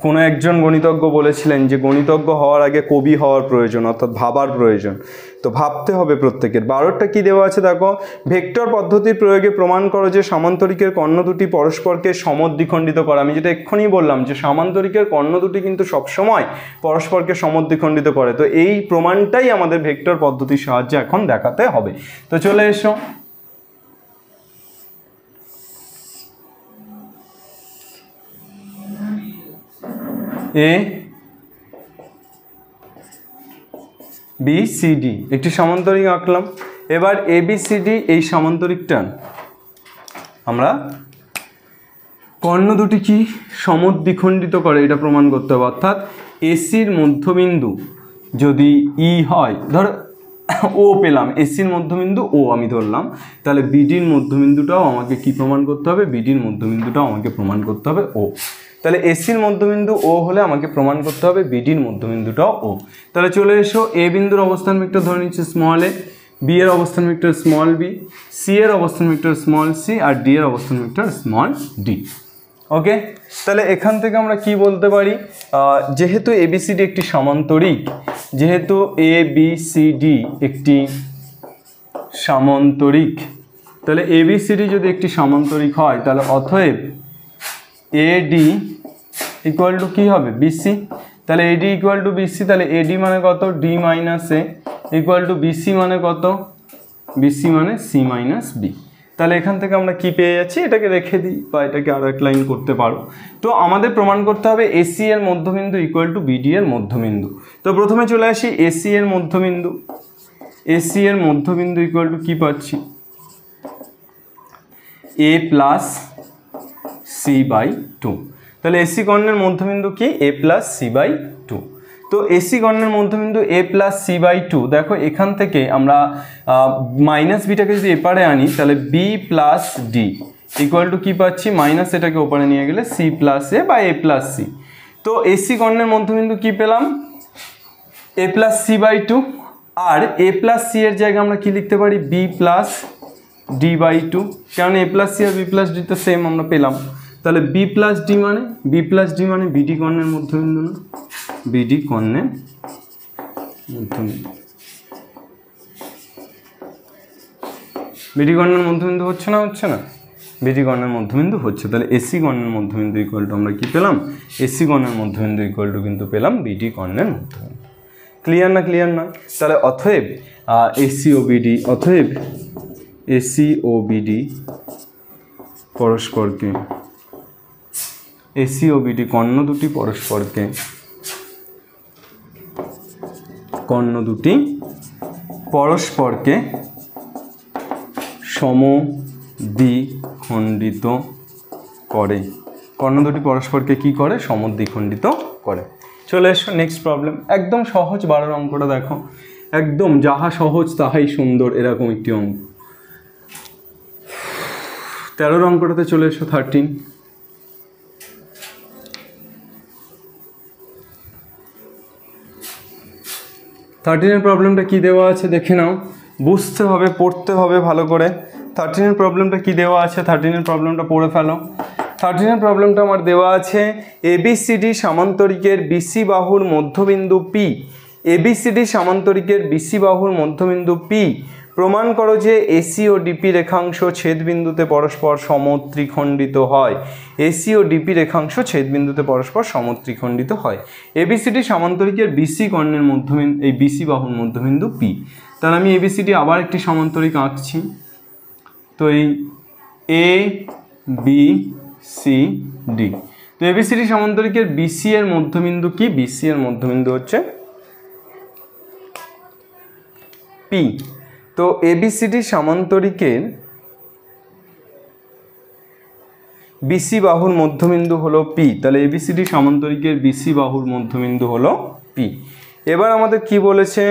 কোনো একজন গণিতজ্ঞ বলেছিলেন যে গণিতজ্ঞ হওয়ার আগে কবি হওয়ার প্রয়োজন, অর্থাৎ ভাবার প্রয়োজন। তো ভাবতে হবে প্রত্যেকের। 12টা কি দেওয়া আছে দেখো, ভেক্টর পদ্ধতির প্রয়োগে প্রমাণ করো যে সামান্তরিকের কর্ণ দুটি পরস্পরকে সমদ্বিখণ্ডিত করে। আমি যেটা এক্ষুনি বললাম যে সামান্তরিকের কর্ণ দুটি কিন্তু সবসময় পরস্পরকে সমদ্বিখণ্ডিত করে। তো এই প্রমাণটাই আমাদের ভেক্টর পদ্ধতির সাহায্যে এখন দেখাতে হবে। তো চলে এসো। এ বি সি ডি একটি সামান্তরিক আঁকলাম। এবার এ বি সি ডি এই সামান্তরিকটা আমরা কর্ণ দুটি কি সমদ্বিখণ্ডিত করে এটা প্রমাণ করতে হবে। অর্থাৎ এসির মধ্যবিন্দু যদি ই হয়, ধর ও পেলাম, এসির মধ্যবিন্দু ও আমি ধরলাম, তাহলে বিডির মধ্যবিন্দুটাও আমাকে কি প্রমাণ করতে হবে, বিডির মধ্যবিন্দুটাও আমাকে প্রমাণ করতে হবে ও। তাহলে এসির মধ্যবিন্দু ও হলে আমাকে প্রমাণ করতে হবে বিডির মধ্যবিন্দুটাও ও। তাহলে চলে এসো, এ বিন্দুর অবস্থান ভেক্টর ধরে নিচ্ছে স্মল এ, বি এর অবস্থান ভেক্টর স্মল বি, সি এর অবস্থান ভেক্টর স্মল সি, আর ডি এর অবস্থান ভেক্টর স্মল ডি। ওকে, তাহলে এখান থেকে আমরা কি বলতে পারি, যেহেতু এবিসিডি একটি সামান্তরিক, যেহেতু এ বি সি ডি একটি সামান্তরিক, তাহলে এবিসিডি যদি একটি সামান্তরিক হয়, তাহলে অতএব এডি ইকুয়াল টু কী হবে, বিসি। তাহলে এডি ইকুয়াল টু বিসি, তাহলে এডি মানে কত, D minus A equal to BC মানে কত, বিসি মানে সি মাইনাস বি। তাহলে এখান থেকে আমরা কি পেয়ে যাচ্ছি, এটাকে রেখে দিই বা এটাকে আরও এক লাইন করতে পারো। তো আমাদের প্রমাণ করতে হবে এসি এর মধ্যবিন্দু ইকুয়াল টু বিডি এর মধ্যবিন্দু। তো প্রথমে চলে আসি এসি এর মধ্যবিন্দু। এসি এর মধ্যবিন্দু ইকুয়াল টু কী পাচ্ছি, A plus C by two. তাহলে এসি কর্ণের মধ্যবিন্দু কি, এ প্লাস সি বাই টু। তো এসি কর্ণের মধ্যবিন্দু এ প্লাস সি বাই টু। দেখো এখান থেকে আমরা মাইনাস বিটাকে যদি এপারে আনি, তাহলে B plus D equal to কী পাচ্ছি, মাইনাস এটাকে ওপারে নিয়ে গেলে সি প্লাস এ বা এ প্লাস সি। তো এসি কর্ণের মধ্যবিন্দু কী পেলাম, A plus C by two. আর এ প্লাস সি এর জায়গায় আমরা কি লিখতে পারি, B plus D by two, কারণ এ প্লাস সি আর বি প্লাস ডি তো সেম আমরা পেলাম। তাহলে বি প্লাস ডি মানে, বি প্লাস ডি মানে বিডি কর্ণের মধ্যবিন্দু না, বিডি কর্ণের মধ্যবিন্দু। বিডি কর্ণের মধ্যবিন্দু হচ্ছে না, হচ্ছে না, বিডি কর্ণের মধ্যবিন্দু হচ্ছে। তাহলে এসি কর্ণের মধ্যবিন্দু ইকুয়াল টু আমরা কি পেলাম, এসি কর্ণের মধ্যবিন্দু ইকুয়াল টু কিন্তু পেলাম বিডি কর্ণের মধ্যবিন্দু। ক্লিয়ার না, ক্লিয়ার না? তাহলে অতএব এসি ও বিডি, অতএব এসি ও বিডি পরস্পরকে, এসি ও বিডি কর্ণ দুটি পরস্পরকে, কর্ণ দুটি পরস্পরকে সমদ্বিখণ্ডিত করে। কর্ণ দুটি পরস্পরকে কি করে, সমদ্বিখণ্ডিত করে। চলে এসো নেক্সট প্রবলেম। একদম সহজ 12 অঙ্কটা দেখো, একদম যাহা সহজ তাহাই সুন্দর, এরকম একটি অঙ্ক। 13 অঙ্কটাতে চলে এসো 13। থার্টিনের প্রবলেমটা কী দেওয়া আছে দেখে নাও, বুঝতে হবে, পড়তে হবে ভালো করে। 13-এর প্রবলেমটা কী দেওয়া আছে, 13-এর প্রবলেমটা পড়ে ফেলো। 13-এর প্রবলেমটা আমার দেওয়া আছে, এবিসিডি সামান্তরিকের বিসি বাহুর মধ্যবিন্দু পি, এবিসিডি সামান্তরিকের বিসি বাহুর মধ্যবিন্দু পি প্রমাণ করো যে এসি ও ডিপি রেখাংশ ছেদবিন্দুতে পরস্পর সমত্রিখণ্ডিত হয়। এসি ও ডিপি রেখাংশ ছেদবিন্দুতে পরস্পর সমত্রিখণ্ডিত হয়। এবিসিডি সামান্তরিকের বিসি কর্ণের মধ্যবিন্দু, এই বিসি বাহুর মধ্যবিন্দু পি। তাহলে আমি এবিসিডি আবার একটি সামান্তরিক আঁকছি। তো এই এ বি সি ডি, তো এবিসিডি সামান্তরিকের বিসি এর মধ্যবিন্দু কি, বিসি এর মধ্যবিন্দু হচ্ছে পি। তো এবিসিডি সামান্তরিকের বিসি বাহুর মধ্যবিন্দু হলো পি। তাহলে এবিসিডি সামান্তরিকের বিসি বাহুর মধ্যবিন্দু হলো পি। এবার আমাদের কি বলেছে,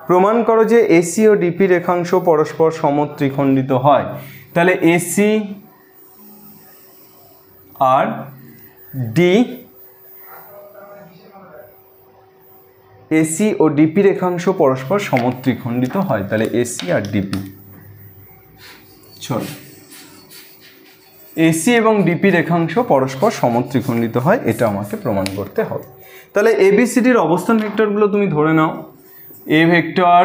প্রমাণ করো যে এসি ও ডিপি রেখাংশ পরস্পর সমত্রিখণ্ডিত হয়। তাহলে এসি আর ডি এসি ও ডিপি রেখাংশ পরস্পর সমত্রিখণ্ডিত হয়। তাহলে এসি আর ডিপি, চলো এসি এবং ডিপি রেখাংশ পরস্পর সমত্রিখণ্ডিত হয়, এটা আমাকে প্রমাণ করতে হবে। তাহলে এবিসিডির অবস্থান ভেক্টরগুলো তুমি ধরে নাও, A vector,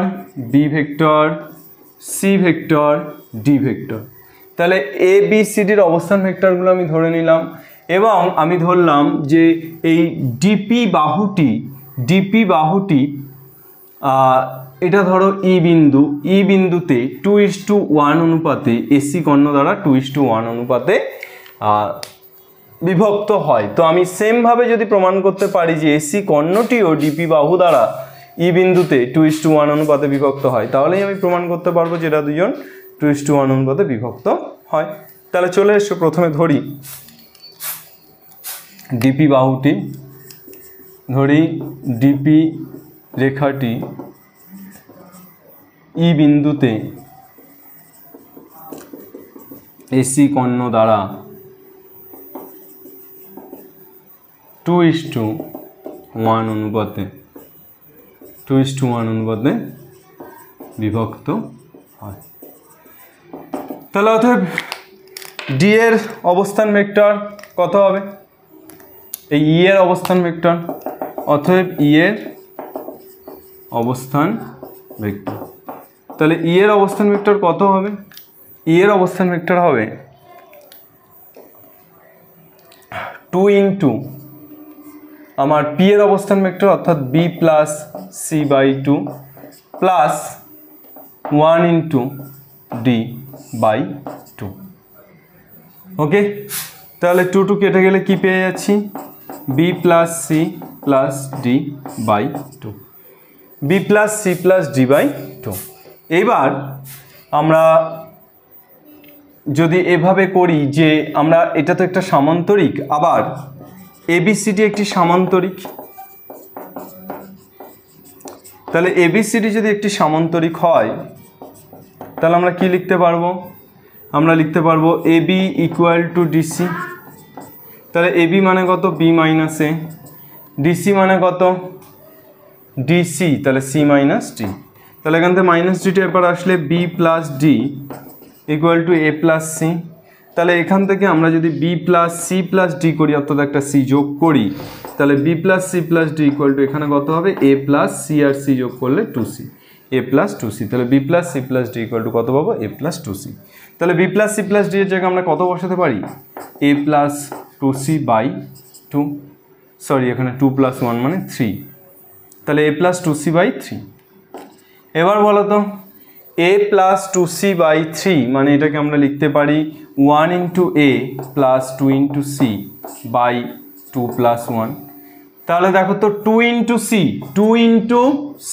B vector, C vector, D vector. তাহলে এ বি সিডির অবস্থান ভেক্টরগুলো আমি ধরে নিলাম এবং আমি ধরলাম যে এই ডিপি বাহুটি এটা ধরো ই বিন্দু, ই বিন্দুতে 2:1 অনুপাতে এসি কর্ণ দ্বারা 2:1 অনুপাতে বিভক্ত হয়। তো আমি সেমভাবে যদি প্রমাণ করতে পারি যে এসি কর্ণটিও ডিপি বাহু দ্বারা ই বিন্দুতে 2:1 অনুপাতে বিভক্ত হয়, তাহলেই আমি প্রমাণ করতে পারবো যে এরা দুজন 2:1 অনুপাতে বিভক্ত হয়। তাহলে চলে এসো, প্রথমে ধরি ডিপি বাহুটি, ধরি ডিপি রেখাটি ই বিন্দুতে এসি কর্ণ দ্বারা 2:1 অনুপাতে বিভক্ত হয়। তাহলে অতএব ডি এর অবস্থান ভেক্টর কত হবে? এই ই এর অবস্থান ভেক্টর, অতএব ই এর অবস্থান ভেক্টর। তাহলে ই এর অবস্থান ভেক্টর কত হবে? ই এর অবস্থান ভেক্টর হবে 2 ইন্টু আমার পি এর অবস্থান ভেক্টর অর্থাৎ B plus C by 2 plus 1 into D by 2। Okay, তাহলে 2 কেটে গেলে কি পেয়ে যাচ্ছি? B plus C plus D by 2, B plus C plus D by 2। এইবার আমরা যদি এভাবে করি যে আমরা, এটা তো একটা সামান্তরিক, আবার এবিসিডি একটি সামান্তরিক, তাহলে এবিসিডি যদি একটি সামান্তরিক হয় তাহলে আমরা কি লিখতে পারবো? আমরা লিখতে পারবো এবি ইকুয়াল টু ডিসি। তাহলে এবি মানে কত? বি মাইনাস এ। ডিসি মানে কত? ডিসি, তাহলে সি মাইনাস ডি। তাহলে এখান থেকে মাইনাস ডিটা এবার আসলে B plus D equal to A plus C. তাহলে এখান থেকে আমরা যদি B plus C plus D করি, অর্থাৎ একটা সি যোগ করি, তাহলে B plus C plus D equal to এখানে কত হবে? এ প্লাস সি আর সি যোগ করলে 2c, এ প্লাস 2c। তাহলে B plus C plus D equal to কত পাবো? A plus 2c। তাহলে B plus C plus D এর জায়গায় আমরা কত বসাতে পারি? এ প্লাস 2c বাই 2, সরি এখানে 2 প্লাস 1 মানে 3, তাহলে এ প্লাস 2c বাই 3। এবার বলো তো, a প্লাস 2c বাই 3 মানে এটাকে আমরা লিখতে পারি 1 into A plus 2 into C by 2 plus 1। তাহলে দেখো তো 2 into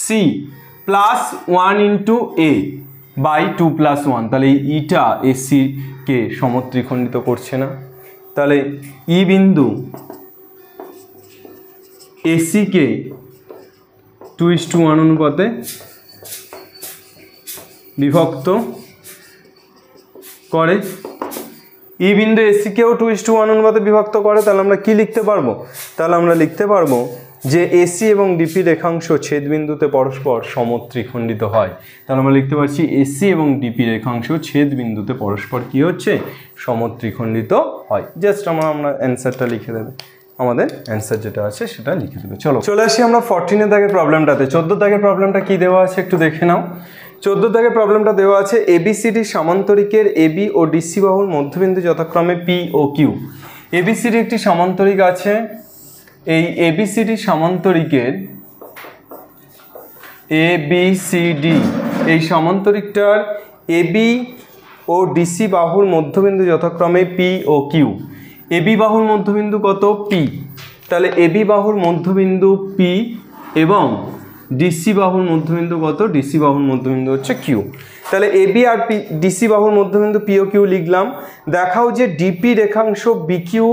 C plus 1 into A by 2 plus 1, তাহলে ইটা এসিকে সমত্রিখণ্ডিত করছে না। তাহলে ই বিন্দু এসিকে 2:1 অনুপাতে বিভক্ত করে, ই বিন্দু এসিকেও 2:1 অনুপাতে বিভক্ত করে। তাহলে আমরা কি লিখতে পারবো? তাহলে আমরা লিখতে পারবো যে এসি এবং ডিপি রেখাংশ ছেদবিন্দুতে পরস্পর সমত্রিখণ্ডিত হয়। তাহলে আমরা লিখতে পারছি এসি এবং ডিপি রেখাংশ ছেদবিন্দুতে পরস্পর কি হচ্ছে? সমত্রিখণ্ডিত হয়। জাস্ট আমরা অ্যান্সারটা লিখে দেবে, আমাদের অ্যান্সার যেটা আছে সেটা লিখে দেবে। চলে আসি আমরা 14 দাগের প্রবলেমটাতে। 14 দাগের প্রবলেমটা কি দেওয়া আছে একটু দেখে নাও। 14 দাগের প্রবলেমটা দেওয়া আছে এবিসিডি সামান্তরিকের এবি ও ডিসি বাহুর মধ্যবিন্দু যথাক্রমে পি ও কিউ। এবিসিডি একটি সামান্তরিক আছে, এই এবিসিডি সামান্তরিকের এবিসিডি এই সামান্তরিকটার এবি ও ডিসি বাহুর মধ্যবিন্দু যথাক্রমে পি ও কিউ। এবি বাহুর মধ্যবিন্দু কত? পি। তাহলে এবি বাহুর মধ্যবিন্দু পি এবং ডিসি বাহুর মধ্যবিন্দু কত? ডিসি বাহুর মধ্যবিন্দু হচ্ছে কিউ। তাহলে এবি আর পি ডিসি বাহুর মধ্যবিন্দু পি ও কিউ লিখলাম। দেখাও যে ডিপি রেখাংশ বিকিউ,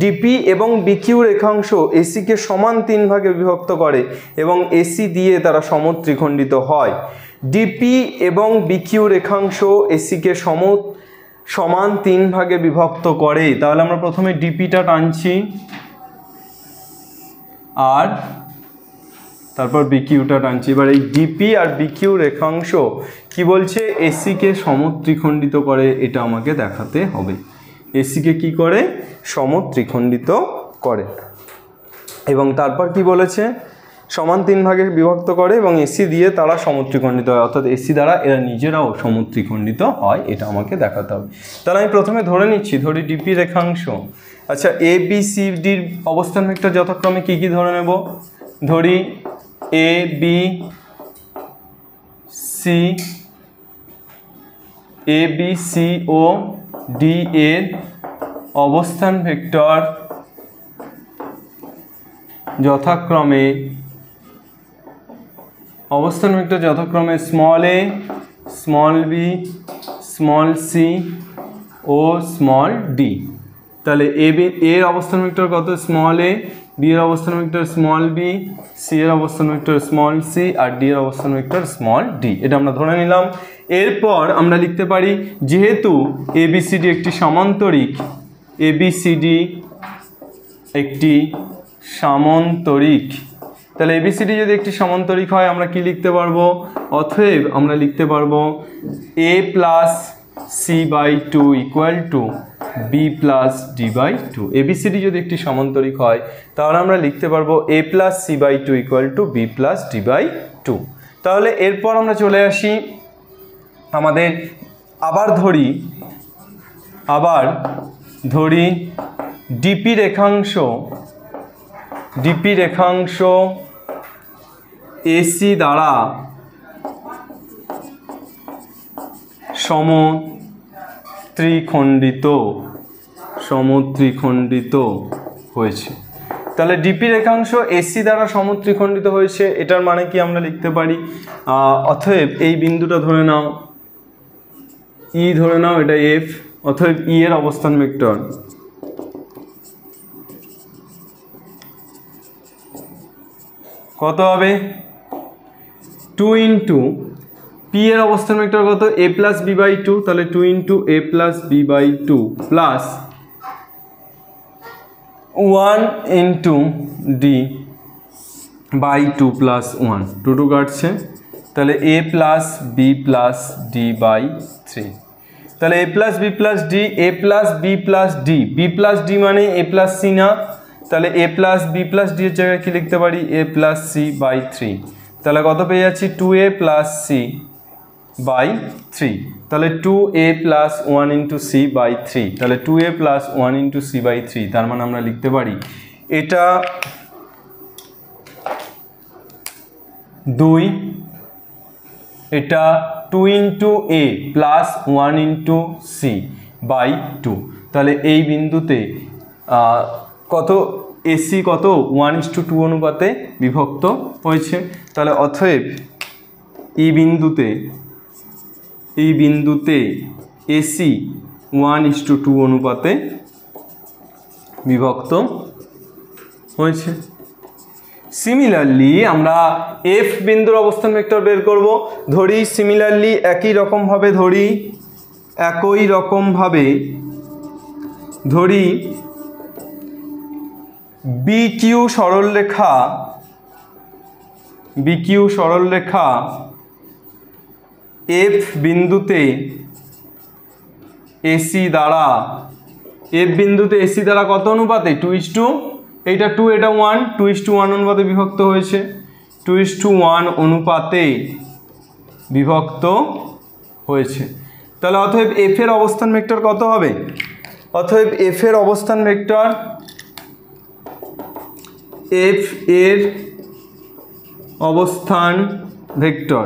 ডিপি এবং বিকিউ রেখাংশ এসিকে সমান 3 ভাগে বিভক্ত করে এবং এসি দিয়ে তারা সমত্রিখণ্ডিত হয়। ডিপি এবং বিকিউ রেখাংশ এসিকে সমান 3 ভাগে বিভক্ত করে। তাহলে আমরা প্রথমে ডিপিটা টানছি আর তারপর বিকিউটা টানছি। এবার এই ডিপি আর বিকিউ রেখাংশ কি বলছে, এসিকে সমত্রিখণ্ডিত করে, এটা আমাকে দেখাতে হবে। এসিকে কি করে, সমত্রিখণ্ডিত করে। এবং তারপর কি বলেছে, সমান 3 ভাগে বিভক্ত করে এবং এসি দিয়ে তারা সমত্রিখণ্ডিত হয়, অর্থাৎ এসি দ্বারা এরা নিজেরাও সমত্রিখণ্ডিত হয়, এটা আমাকে দেখাতে হবে। তাহলে আমি প্রথমে ধরে নিচ্ছি, ধরি ডিপি রেখাংশ। আচ্ছা, এ বি সি ডির অবস্থান ভেক্টর যথাক্রমে কি কি ধরে নেব, ধরি এ বি সি ও ডি এর অবস্থান ভেক্টর যথাক্রমে small A, small B, small C ও স্মল ডি। তাহলে এর অবস্থান ভেক্টর কত, স্মল এ, বি এর অবস্থান ভেক্টর স্মল বি, সি এর অবস্থান ভেক্টর স্মল সি আর ডি এর অবস্থান ভেক্টর স্মল ডি। এটা আমরা ধরে নিলাম। এরপর আমরা লিখতে পারি, যেহেতু এবিসিডি একটি সামান্তরিক, এবিসিডি একটি সামান্তরিক, তাহলে এবিসিডি যদি একটি সামান্তরিক হয় আমরা কি লিখতে পারবো, অতএব আমরা লিখতে পারবো A plus C by two equal to B plus D by two. ABCD যদি একটি সামান্তরিক হয় তাহলে আমরা লিখতে পারবো A plus C by two equal to B plus D by two. তাহলে এরপর আমরা চলে আসি আমাদের, আবার ধরি ডিপি রেখাংশ এসি দ্বারা সমত্রিখণ্ডিত হয়েছে। তাহলে ডিপি রেখাংশ এসি দ্বারা সমত্রিখণ্ডিত হয়েছে, এটার মানে কি আমরা লিখতে পারি, অতএব এই বিন্দুটা ধরে নাও, ই ধরে নাও, এটা এফ, অতএব ই এর অবস্থান ভেক্টর কত হবে, 2 ইন্টু পি এর অবস্থান ভেক্টর কত, A plus B by two, তাহলে 2 into A plus B by two plus 1 into D by two plus 1, 2 কাটছে, তাহলে A plus B plus D by 3। তাহলে A plus B plus D, A plus B plus D, B plus D মানে A plus C না, তাহলে A plus B plus D এর জায়গায় কি লিখতে পারি, এ প্লাস সি বাই 3। তাহলে কত পেয়ে যাচ্ছি, 2a প্লাস সি বাই 3। তাহলে 2a plus 1 into C by 3, তাহলে 2a plus 1 into C by 3, তার মানে আমরা লিখতে পারি এটা 2, এটা 2 into A plus 1 into C by 2। তাহলে এই বিন্দুতে কত, এসি কত, 1:2 অনুপাতে বিভক্ত হয়েছে। তাহলে অতএব এই বিন্দুতে এসি 1:2 অনুপাতে বিভক্ত হয়েছে। সিমিলারলি আমরা এফ বিন্দুর অবস্থান ভেক্টর বের করব। ধরি সিমিলারলি একই রকমভাবে ধরি বিকিউ সরলরেখা এফ বিন্দুতে এসি দ্বারা কত অনুপাতে, 2:, এইটা 2 এটা 1, 2:1 অনুপাতে বিভক্ত হয়েছে, 2:1 অনুপাতে বিভক্ত হয়েছে। তাহলে অতএব এফ এর অবস্থান ভেক্টর কত হবে, অতএব এফ এর অবস্থান ভেক্টর, এফ এর অবস্থান ভেক্টর,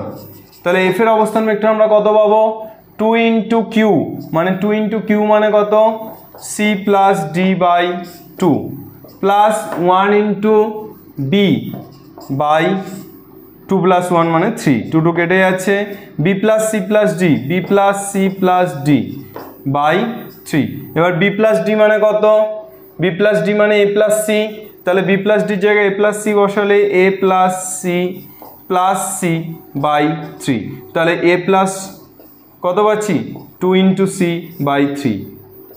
তাহলে এফ এর অবস্থান ভেক্টর আমরা কত পাবো, 2 ইন্টু কিউ, মানে 2 ইন্টু কিউ মানে কত, C plus D by 2 plus 1 into B by 2 plus 1 মানে 3, 2 কেটে যাচ্ছে, B plus C plus D by 3। এবার বি প্লাস ডি মানে কত, বি প্লাস ডি মানে এ প্লাস সি, তাহলে বি প্লাস ডির জায়গায় এ প্লাস সি বসালে এ প্লাস সি বাই 3, তাহলে এ প্লাস কত পাচ্ছি, 2 ইন্টু সি বাই 3,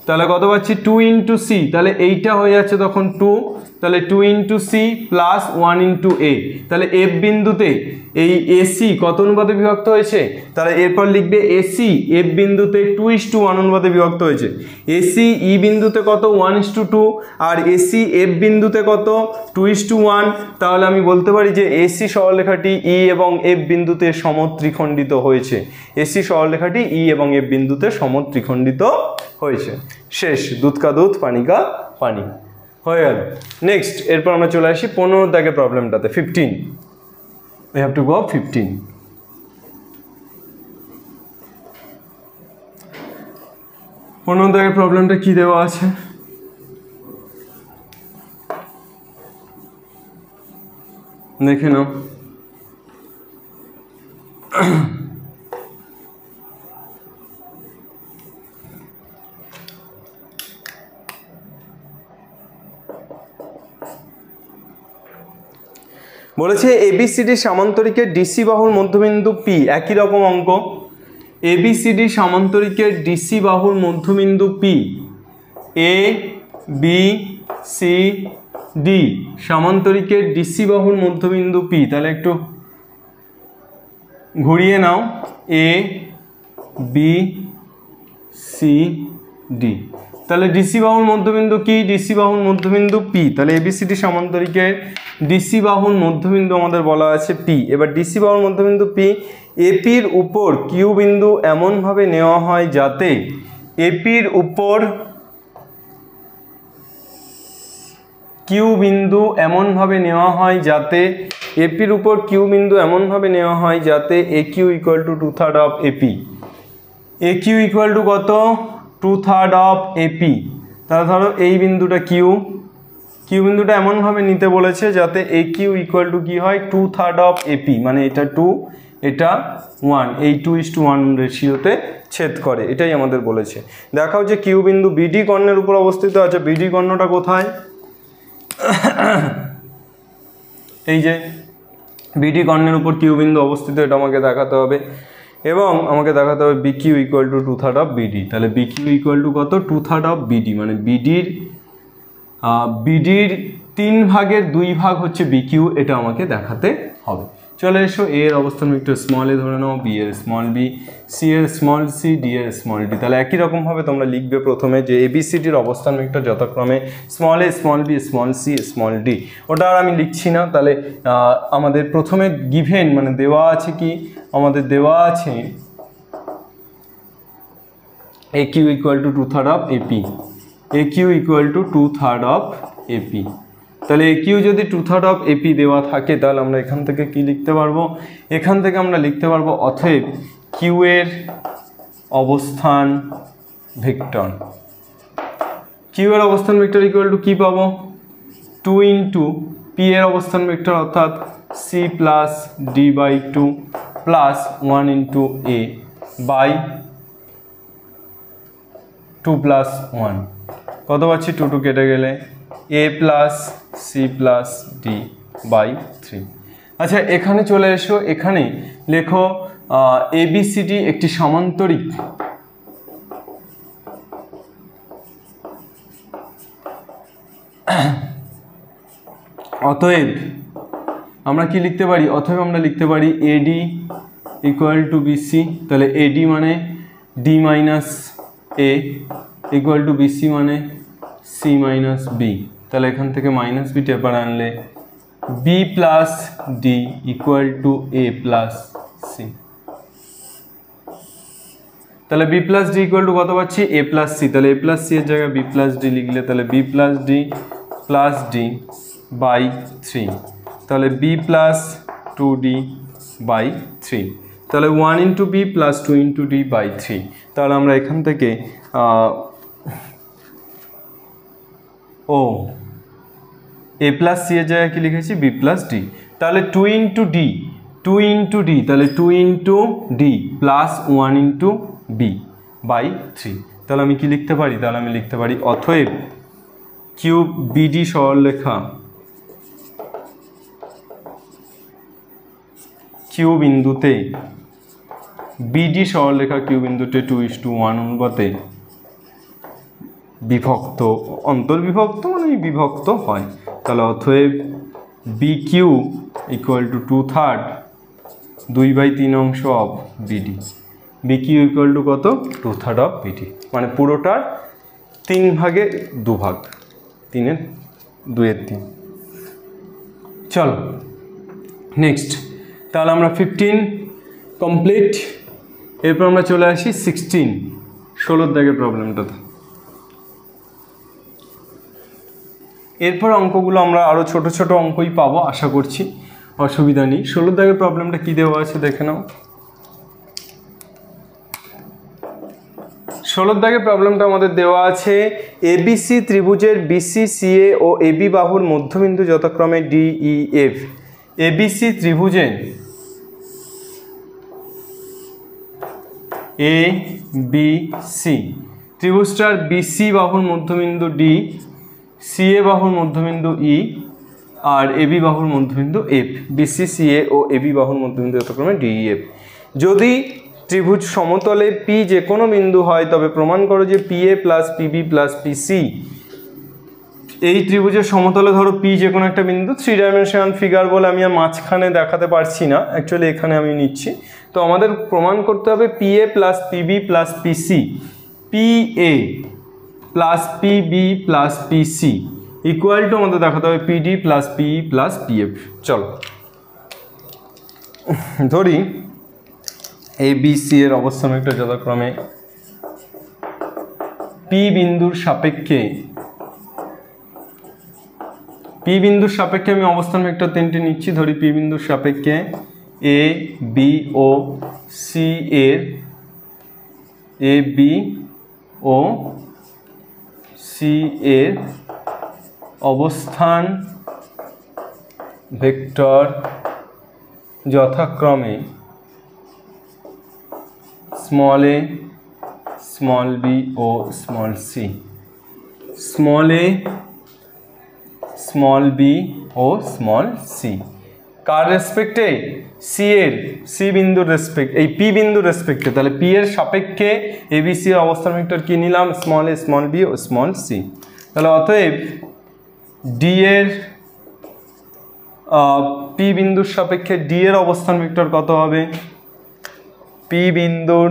তাহলে কত পাচ্ছি 2 ইন্টু সি, তাহলে এইটা হয়ে যাচ্ছে তখন 2, তাহলে 2 ইন্টু সি প্লাস 1 ইন্টু এ। তাহলে এফ বিন্দুতে এই এসি কত অনুপাতে বিভক্ত হয়েছে, তাহলে এরপর লিখবে এসি এফ বিন্দুতে 2:1 অনুপাতে বিভক্ত হয়েছে। এসি ই বিন্দুতে কত 1:2, আর এসি এফ বিন্দুতে কত 2:1। তাহলে আমি বলতে পারি যে এসি সরলরেখাটি ই এবং এফ বিন্দুতে সমত্রিখণ্ডিত হয়েছে। এসি সরলরেখাটি ই এবং এফ বিন্দুতে সমত্রিখণ্ডিত হয়েছে। শেষ, দুধ কা দুধ পানি কা পানি হয়ে গেল। নেক্সট, এরপর আমরা চলে আসি 15 দাগের প্রবলেমটাতে। 15, we have to go 15। পনেরো দাগের প্রবলেমটা কি দেওয়া আছে, দেখে নাও। বলেছে এবিসিডি সামান্তরিকের ডিসি বাহুর মধ্যবিন্দু পি, একই রকম অঙ্ক। এবিসিডি সামান্তরিকের ডিসি বাহুর মধ্যবিন্দু পি, এ বি সি ডি সামান্তরিকের ডিসি বাহুর মধ্যবিন্দু পি। তাহলে একটু ঘুরিয়ে নাও, এ বি সি ডি। তাহলে ডিসি বাহুর মধ্যবিন্দু কি, ডিসি বাহুর মধ্যবিন্দু পি। তাহলে এবিসিডি সামান্তরিকের ডিসি বাহুর মধ্যবিন্দু আমাদের বলা আছে পি। এবার ডিসি বাহুর মধ্যবিন্দু পি, এপির উপর কিউ বিন্দু এমনভাবে নেওয়া হয় যাতে এপির উপর কিউ বিন্দু এমনভাবে নেওয়া হয় যাতে এপির উপর কিউ বিন্দু এমনভাবে নেওয়া হয় যাতে A Q equal to 2/3 of AP. A Q equal to কত, 2/3 অফ এপি। তাহলে ধরো এই বিন্দুটা কিউ, কিউ বিন্দুটা এমনভাবে নিতে বলেছে যাতে এ কিউ ইকুয়াল টু কী হয়, 2/3 অফ এপি, মানে এটা 2 এটা 1, এই 2:1 রেশিওতে ছেদ করে, এটাই আমাদের বলেছে। দেখাও যে কিউ বিন্দু বিডি কর্ণের উপর অবস্থিত আছে। বিডি কর্ণটা কোথায়, এই যে বিডি কর্ণের উপর কিউ বিন্দু অবস্থিত, এটা আমাকে দেখাতে হবে। এবং আমাকে দেখাতে হবে B Q equal to 2/3 of BD. তাহলে বি কিউ ইকুয়াল টু কত, 2/3 অফ বিডি, মানে বিডির 3/2 ভাগ হচ্ছে বি কিউ, এটা আমাকে দেখাতে হবে। চলে এসো, এ এর অবস্থান ভেক্টর স্মল এ ধরে নাও, বি এর স্মল বি, সি এর স্মল সি, ডি এর স্মল ডি। তাহলে একই রকমভাবে তোমরা লিখবে প্রথমে যে এবিসিডির অবস্থান ভেক্টর যথাক্রমে small A small B small C small D. ওটা আর আমি লিখছি না। তাহলে আমাদের প্রথমে গিভেন মানে দেওয়া আছে কি, আমাদের দেওয়া আছে A Q equal to 2/3 of AP. A Q equal to 2/3 of AP. তাহলে এ কিউ যদি 2/3 অফ এপি দেওয়া থাকে, তাহলে আমরা এখান থেকে কি লিখতে পারবো, এখান থেকে আমরা লিখতে পারবো অতএব কিউ এর অবস্থান ভেক্টর, কিউ এর অবস্থান ভেক্টর ইকুয়াল টু কী পাবো, 2 ইন্টু পি এর অবস্থান ভেক্টর অর্থাৎ C plus D by 2 plus 1 into A by 2 plus 1। কত পাচ্ছি, 2 2 কেটে গেলে A plus C plus D by 3। আচ্ছা, এখানে চলে এসো, এখানে লেখো এবিসিডি একটি সামান্তরিক অতএব আমরা কি লিখতে পারি, অতএব আমরা লিখতে পারি এডি ইকুয়াল টু বিসি। তাহলে এডি মানে D minus A equal to BC মানে সি মাইনাস বি। তাহলে এখান থেকে মাইনাস বি টেপার আনলে B plus D equal to A plus C. তাহলে B plus D equal to কত পাচ্ছি, এ প্লাস সি। তাহলে এ প্লাস সি এর জায়গায় বি প্লাস ডি লিখলে তাহলে বি প্লাস ডি বাই 3। তাহলে বি প্লাস 2d বাই 3। তাহলে 1 into B plus 2 into D by 3। তাহলে আমরা এখান থেকে এ প্লাস সি এর জায়গায় কি লিখেছি, বি প্লাস ডি। তাহলে 2 ইন্টু ডি তাহলে 2 into D plus 1 into B by 3। তাহলে আমি কি লিখতে পারি, তাহলে আমি লিখতে পারি অতএব কিউ বিডি সরলরেখা কিউ বিন্দুতে বিডি সরলরেখা কিউ বিন্দুতে 2:1 অনুপাতে বিভক্ত, অন্তর্বিভক্ত মানে বিভক্ত হয়। তাহলে অতএব বি কিউ ইকুয়াল টু 2/3 2/3 অংশ of BD. B Q equal to কত? 2/3 অফ বিডি, মানে পুরোটার 3 ভাগে 2 ভাগ, 3-এর 2-3। চলো নেক্সট, তাহলে আমরা 15 কমপ্লিট। এরপর আমরা চলে আসি 16, 16 দাগের প্রবলেমটাতে। এরপর অঙ্কগুলো আমরা আরও ছোট ছোট অঙ্কই পাবো আশা করছি, অসুবিধা নেই। 16 দাগের প্রবলেমটা কী দেওয়া আছে দেখে নাও। 16 দাগের প্রবলেমটা আমাদের দেওয়া আছে এবিসি ত্রিভুজের বিসি সিএ ও এবি বাহুর মধ্যবিন্দু যথাক্রমে ডিইএফ। এবিসি ত্রিভুজের এ বি সি, ত্রিভুজটার বিসি বাহুর মধ্যবিন্দু ডি, সিএ বাহুর মধ্যবিন্দু ই, আর এবি বাহুর মধ্যবিন্দু এফ। বিসি সিএ ও এবি বাহুর মধ্যবিন্দু যথাক্রমে ডিইএফ। যদি ত্রিভুজ সমতলে পি যে কোনো বিন্দু হয় তবে প্রমাণ করো যে পিএ প্লাস পিবি প্লাস পিসি। এই ত্রিভুজের সমতলে ধরো পি যে কোনো একটা বিন্দু, 3 ডাইমেনশনাল ফিগার বলে আমি আর মাঝখানে দেখাতে পারছি না, অ্যাকচুয়ালি এখানে আমি নিচ্ছি। তো আমাদের প্রমাণ করতে হবে PA plus PB plus PC, PA plus PB plus PC equal to আমাদের দেখাতে হবে পিডি প্লাস পিই প্লাস পিএফ। চলো ধরি এ বি সি এর অবস্থান ভেক্টর যথাক্রমে পি বিন্দুর সাপেক্ষে, পি বিন্দুর সাপেক্ষে আমি অবস্থান ভেক্টর 3টি নিচ্ছি। ধরি পি বিন্দুর সাপেক্ষে এ বি ও সি এর, এ বি ও সি এর অবস্থান ভেক্টর যথাক্রমে small A, small B O small C. Small A, small B O small C car রেসপেক্টে? C এর, সি বিন্দুর রেসপেক্ট, এই পি বিন্দুর রেসপেক্টে। তাহলে পি এর সাপেক্ষে এবিসি এর অবস্থান ভেক্টর কি নিলাম? Small A, small B O small C. তাহলে অতএব ডি এর, পি বিন্দুর সাপেক্ষে ডি এর অবস্থান ভেক্টর কত হবে? পি বিন্দুর,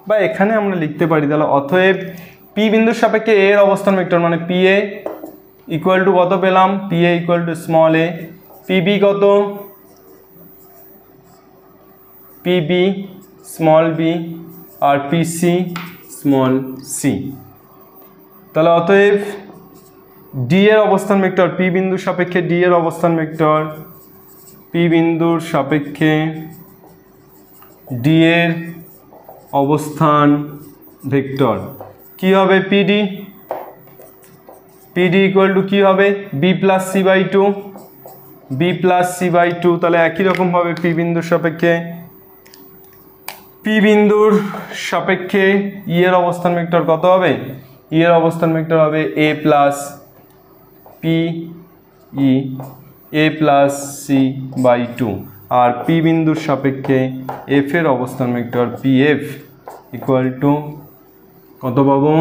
বা এখানে আমরা লিখতে পারি, তাহলে অতএব পি বিন্দুর সাপেক্ষে এ এর অবস্থান ভেক্টর মানে পি এ ইকুয়াল টু কত পেলাম? P A equal two small A, PB কত? পিবি স্মল বি, আর পিসি স্মল সি। তাহলে অতএব ডি এর অবস্থান ভেক্টর, পি বিন্দুর সাপেক্ষে ডি এর অবস্থান ভেক্টর, পি বিন্দুর সাপেক্ষে ডি এর অবস্থান ভেক্টর কি হবে? পিডি। পিডি ইকুয়াল টু কী হবে? B plus C by two, B plus C by two. তাহলে একই রকমভাবে পি বিন্দুর সাপেক্ষে, পি বিন্দুর সাপেক্ষে ই এর অবস্থান ভেক্টর কত হবে? ই এর অবস্থান ভেক্টর হবে A plus P E, A plus C by two. আর পি বিন্দুর সাপেক্ষে এফ এর অবস্থান vector P F equal to কত পাবো?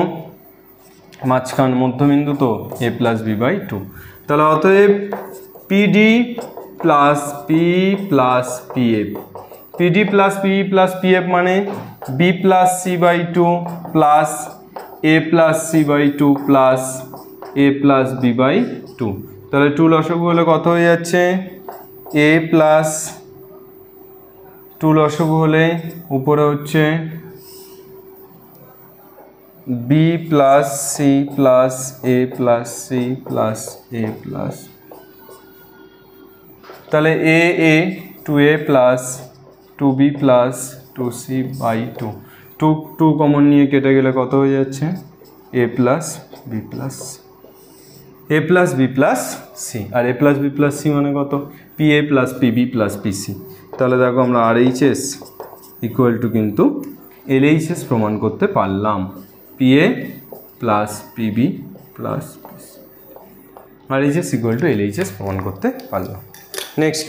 মাঝখান মধ্যবিন্দু তো A plus B by two. তাহলে অতএব PD plus P plus P F, PD plus P plus P F মানে B plus C by two plus A plus C by two plus A plus B by two. তাহলে two লসাগু হলে কত হয়ে যাচ্ছে? A plus, two লসাগু হলে উপরে হচ্ছে B plus C plus A plus C plus A plus, তাহলে A A two A plus two B plus two C by two. Two two common নিয়ে কেটে গেলে কত হয়ে যাচ্ছে? A plus B plus, A plus B plus C. আর A plus B plus C মানে কত? P A plus PB plus PC. তাহলে দেখো আমরা R H S equal to কিন্তু এল এইচ এস প্রমাণ করতে পারলাম, P A plus PB plus PC, আর H S equal to L H S প্রমাণ করতে পারলাম। নেক্সট,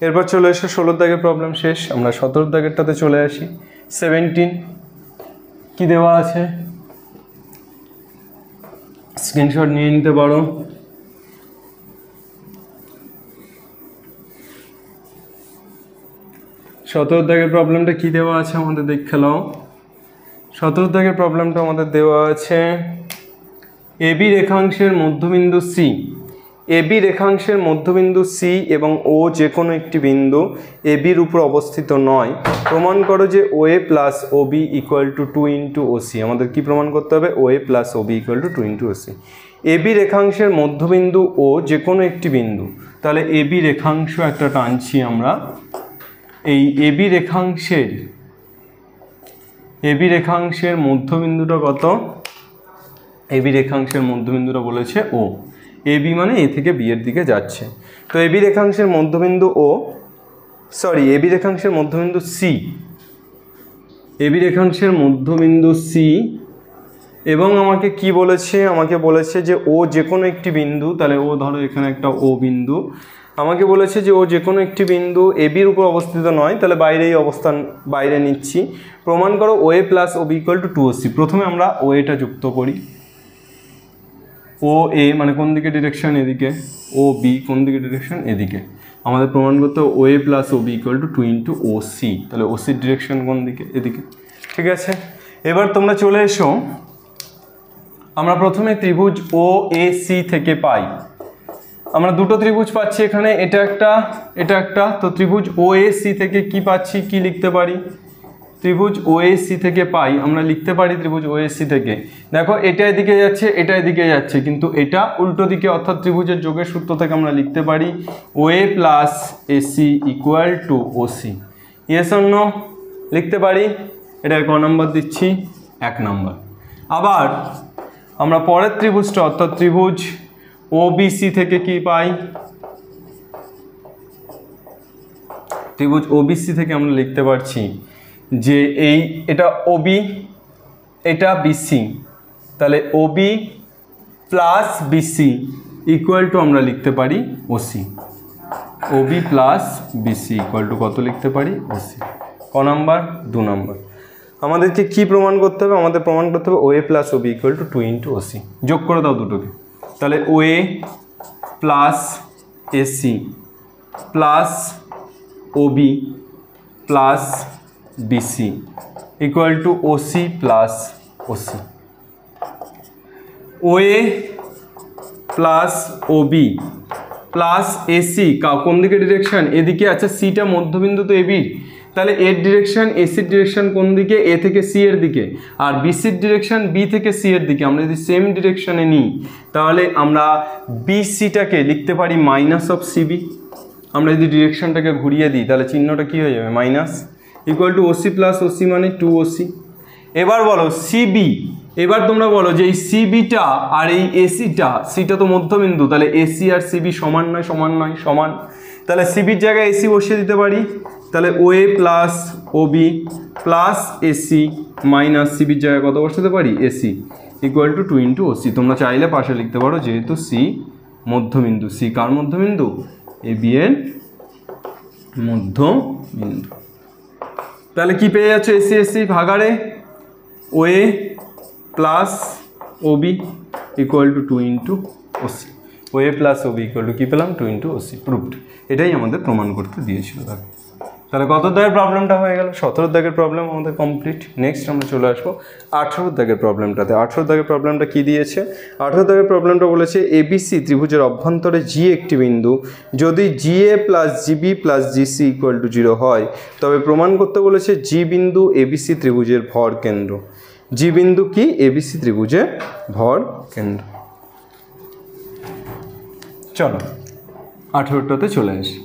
এরপর চলে এসে 16 দাগের প্রবলেম শেষ। আমরা 17 দাগেরটাতে চলে আসি। 17 কি দেওয়া আছে? স্ক্রিনশট নিয়ে নিতে পারো। 17 দাগের প্রবলেমটা কি দেওয়া আছে আমাদের দেখে নাও। 17 দাগের প্রবলেমটা আমাদের দেওয়া আছে এবি রেখাংশের মধ্যবিন্দু সি, এবি রেখাংশের মধ্যবিন্দু সি এবং ও যে কোনো একটি বিন্দু এবির উপর অবস্থিত নয়, প্রমাণ করো যে O A plus O B equal to 2 into O C. আমাদের কি প্রমাণ করতে হবে? O A plus O B equal to 2 into O C. AB রেখাংশের মধ্যবিন্দু ও যে কোনো একটি বিন্দু, তাহলে এবি রেখাংশ একটা টানছি আমরা। এই এবি রেখাংশের মধ্যবিন্দুটা কত? এবি রেখাংশের মধ্যবিন্দুটা বলেছে ও, এবি মানে এ থেকে বি এর দিকে যাচ্ছে। তো এবি রেখাংশের মধ্যবিন্দু ও, সরি এবি রেখাংশের মধ্যবিন্দু সি, এবি রেখাংশের মধ্যবিন্দু সি এবং আমাকে কি বলেছে? আমাকে বলেছে যে ও যে কোনো একটি বিন্দু, তাহলে ও ধরো এখানে একটা ও বিন্দু, আমাকে বলেছে যে ও যে কোনো একটি বিন্দু এবির উপর অবস্থিত নয়, তাহলে বাইরেই অবস্থান, বাইরে নিচ্ছি। প্রমাণ করো O A plus O B equal to 2 O C. প্রথমে আমরা ও এটা যুক্ত করি। ও এ মানে কোন দিকে ডিরেকশন? এদিকে। ও বি কোন দিকে ডিরেকশন? এদিকে। আমাদের প্রমাণ করতে O A plus O B equal to 2 into O C. তাহলে ও সির ডিরেকশন কোন দিকে? এদিকে। ঠিক আছে, এবার তোমরা চলে এসো। আমরা প্রথমে ত্রিভুজ ও এ সি থেকে পাই, আমরা দুটো ত্রিভুজ পাচ্ছি এখানে, এটা একটা। তো ত্রিভুজ ও এ সি থেকে কি পাচ্ছি, কি লিখতে পারি? ত্রিভুজ ও এ সি থেকে পাই, আমরা লিখতে পারি ত্রিভুজ ও এ সি থেকে, দেখো এটা এদিকে যাচ্ছে, এটা এদিকে যাচ্ছে, কিন্তু এটা উল্টো দিকে, অর্থাৎ ত্রিভুজের যোগের সূত্র থেকে আমরা লিখতে পারি O A plus A C equal to O C. Yes or no? লিখতে পারি। এটা ক নম্বর দিচ্ছি? 1 নম্বর। আবার আমরা পরের ত্রিভুজটা অর্থাৎ ত্রিভুজ ও বি সি থেকে কি পাই? ত্রিভুজ ও বি সি থেকে আমরা লিখতে পারছি যে এটা ওবি, এটা বিসি, তাহলে OB plus BC equal to আমরা লিখতে পারি OC. OB plus BC equal to কত লিখতে পারি? ওসি। ক নাম্বার? 2 নম্বর। আমাদেরকে কি প্রমাণ করতে হবে? আমাদের প্রমাণ করতে হবে O A plus O B equal to 2 into OC. যোগ করে দাও দুটোকে, তাহলে O A plus AC plus O B plus BC equal to OC plus OC. O A plus O B plus AC কোন দিকে ডিরেকশন? এদিকে। আচ্ছা, সিটা মধ্যবিন্দু তো এবি, তাহলে এর ডিরেকশন, এসির ডিরেকশন কোন দিকে? এ থেকে সি এর দিকে, আর বিসির ডিরেকশন বি থেকে সি এর দিকে। আমরা যদি সেম ডিরেকশনে নিই তাহলে আমরা বিসিটাকে লিখতে পারি মাইনাস অফ সিবি। আমরা যদি ডিরেকশনটাকে ঘুরিয়ে দিই তাহলে চিহ্নটা কি হয়ে যাবে? Minus, equal to OC plus OC মানে 2 ওসি। এবার বলো সিবি, এবার তোমরা বলো যে এই সিবিটা আর এই এসিটা, সিটা তো মধ্যবিন্দু, তাহলে এসি আর সিবি সমান নয়? সমান নয়, সমান। তাহলে সিবির জায়গায় এসি বসিয়ে দিতে পারি, তাহলে O A plus O B plus AC minus সিবির জায়গায় কত বসাতে পারি? AC equal to 2 into OC. তোমরা চাইলে পাশে লিখতে পারো যেহেতু সি মধ্যবিন্দু। সি কার মধ্যবিন্দু? এ বি এর মধ্যবিন্দু। তাহলে কি পেয়ে যাচ্ছ? এসি এসি ভাগাড়ে O A plus O B equal to 2 into OC. O A plus O B equal to কী পেলাম? 2 ইন্টু ওসি। প্রুভড। এটাই আমাদের প্রমাণ করতে দিয়েছিল। তাহলে কত দাগের প্রবলেমটা হয়ে গেল? 17 দাগের প্রবলেম আমাদের কমপ্লিট। নেক্সট আমরা চলে আসবো 18 দাগের প্রবলেমটাতে। 18 দাগের প্রবলেমটা কি দিয়েছে? 18 দাগের প্রবলেমটা বলেছে এবিসি ত্রিভুজের অভ্যন্তরে জি একটি বিন্দু, যদি GA plus GB plus GC equal two 0 হয় তবে প্রমাণ করতে বলেছে জি বিন্দু এবিসি ত্রিভুজের ভর কেন্দ্র। জি বিন্দু কি? এবিসি ত্রিভুজের ভর কেন্দ্র। চলো 18টাতে চলে আসি।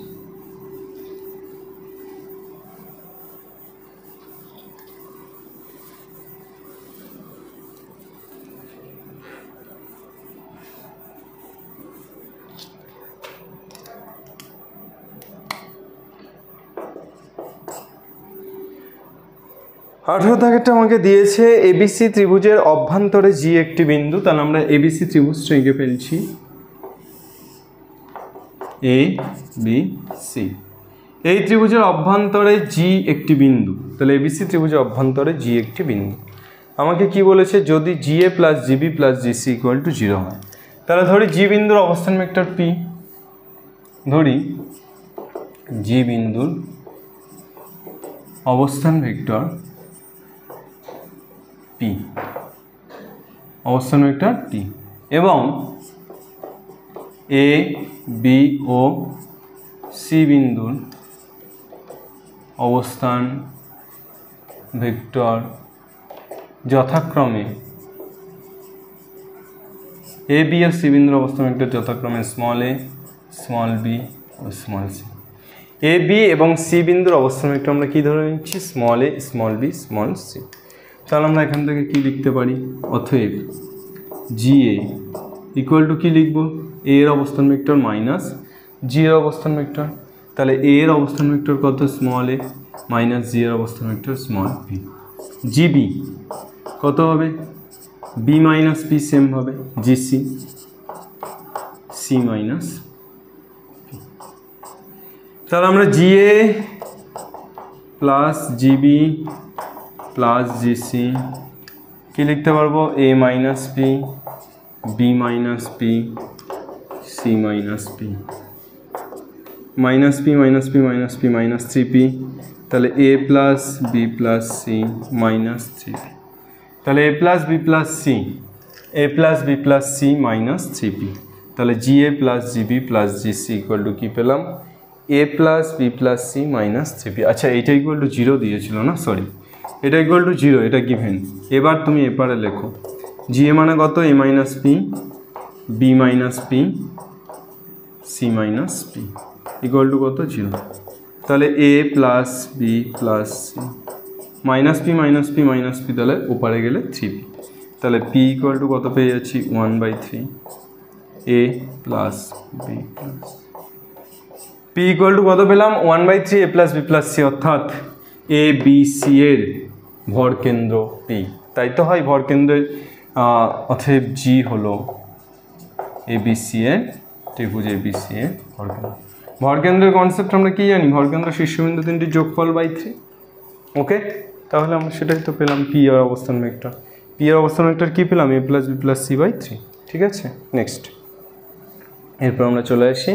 দাগেরটা আমাকে দিয়েছে এবিসি ত্রিভুজের অভ্যন্তরে জি একটি বিন্দু, তাহলে আমরা এবিসি ত্রিভুজটা এঁকে ফেলছি। এ বি সি, এই ত্রিভুজের অভ্যন্তরে জি একটি বিন্দু, তাহলে এবিসি ত্রিভুজের অভ্যন্তরে জি একটি বিন্দু। আমাকে কি বলেছে, যদি GA plus GB plus GC equal two 0 হয়, তাহলে ধরি জি বিন্দুর অবস্থান ভেক্টর পি, ধরি জি বিন্দুর অবস্থান ভেক্টর পি, অবস্থান ভেক্টর পি, এবং এ বি ও সি বিন্দুর অবস্থান ভেক্টর যথাক্রমে এ বি আর সি বিন্দুর অবস্থান ভেক্টর যথাক্রমে small A, small B O small C. A B এবং সি বিন্দুর অবস্থান ভেক্টর আমরা কী ধরে নিচ্ছি, small A, small B, small C. তাহলে আমরা এখান থেকে কি লিখতে পারি, অতএব জি এ ইকুয়াল টু কী লিখব, এ এর অবস্থান ভেক্টর মাইনাস জি এর অবস্থান ভেক্টর। তাহলে এ এর অবস্থান ভেক্টর কত, স্মল এ, মাইনাস জি এর অবস্থান ভেক্টর স্মল বি। জিবি কত হবে, বি মাইনাস পি সেম হবে জিসি, সি মাইনাস পি। তাহলে আমরা GA plus GB plus GC কি লিখতে পারবো, A minus P, B minus P, C minus P, minus P minus P minus P minus 3p, তাহলে A plus B plus C minus 3p, তাহলে A plus B plus C, A plus B plus C minus 3p, তাহলে G A plus GB plus GC equal to কী পেলাম, A plus B plus C minus 3p। আচ্ছা এইটা equal to 0 দিয়েছিল না, sorry, এটা equal to 0, এটা given. এবার তুমি এপারে লেখো, জি এ মানে কত, A minus P, B minus P, C minus P equal to কত, 0। তাহলে A plus B plus C, minus P minus P minus P, তাহলে ওপারে গেলে 3p, তাহলে পি ইকুয়াল টু কত পেয়ে যাচ্ছি, 1/3 A plus B plus, P equal to কত পেলাম, 1/3 A plus B plus C, অর্থাৎ এ বি সি এর ভরকেন্দ্র পি, তাই তো হয় ভরকেন্দ্রের, অতএব জি হলো এ বি সি এর, ত্রিভুজ এ বি সি এর ভরকেন্দ্র। ভরকেন্দ্রের কনসেপ্ট আমরা কি জানি, ভরকেন্দ্র শীর্ষবিন্দু তিনটির যোগফল বাই 3। ওকে, তাহলে আমরা সেটাই তো পেলাম, পি এর অবস্থান ভেক্টর, পি এর অবস্থান ভেক্টর কী পেলাম, A plus B plus C by 3। ঠিক আছে, নেক্সট, এরপর আমরা চলে আসি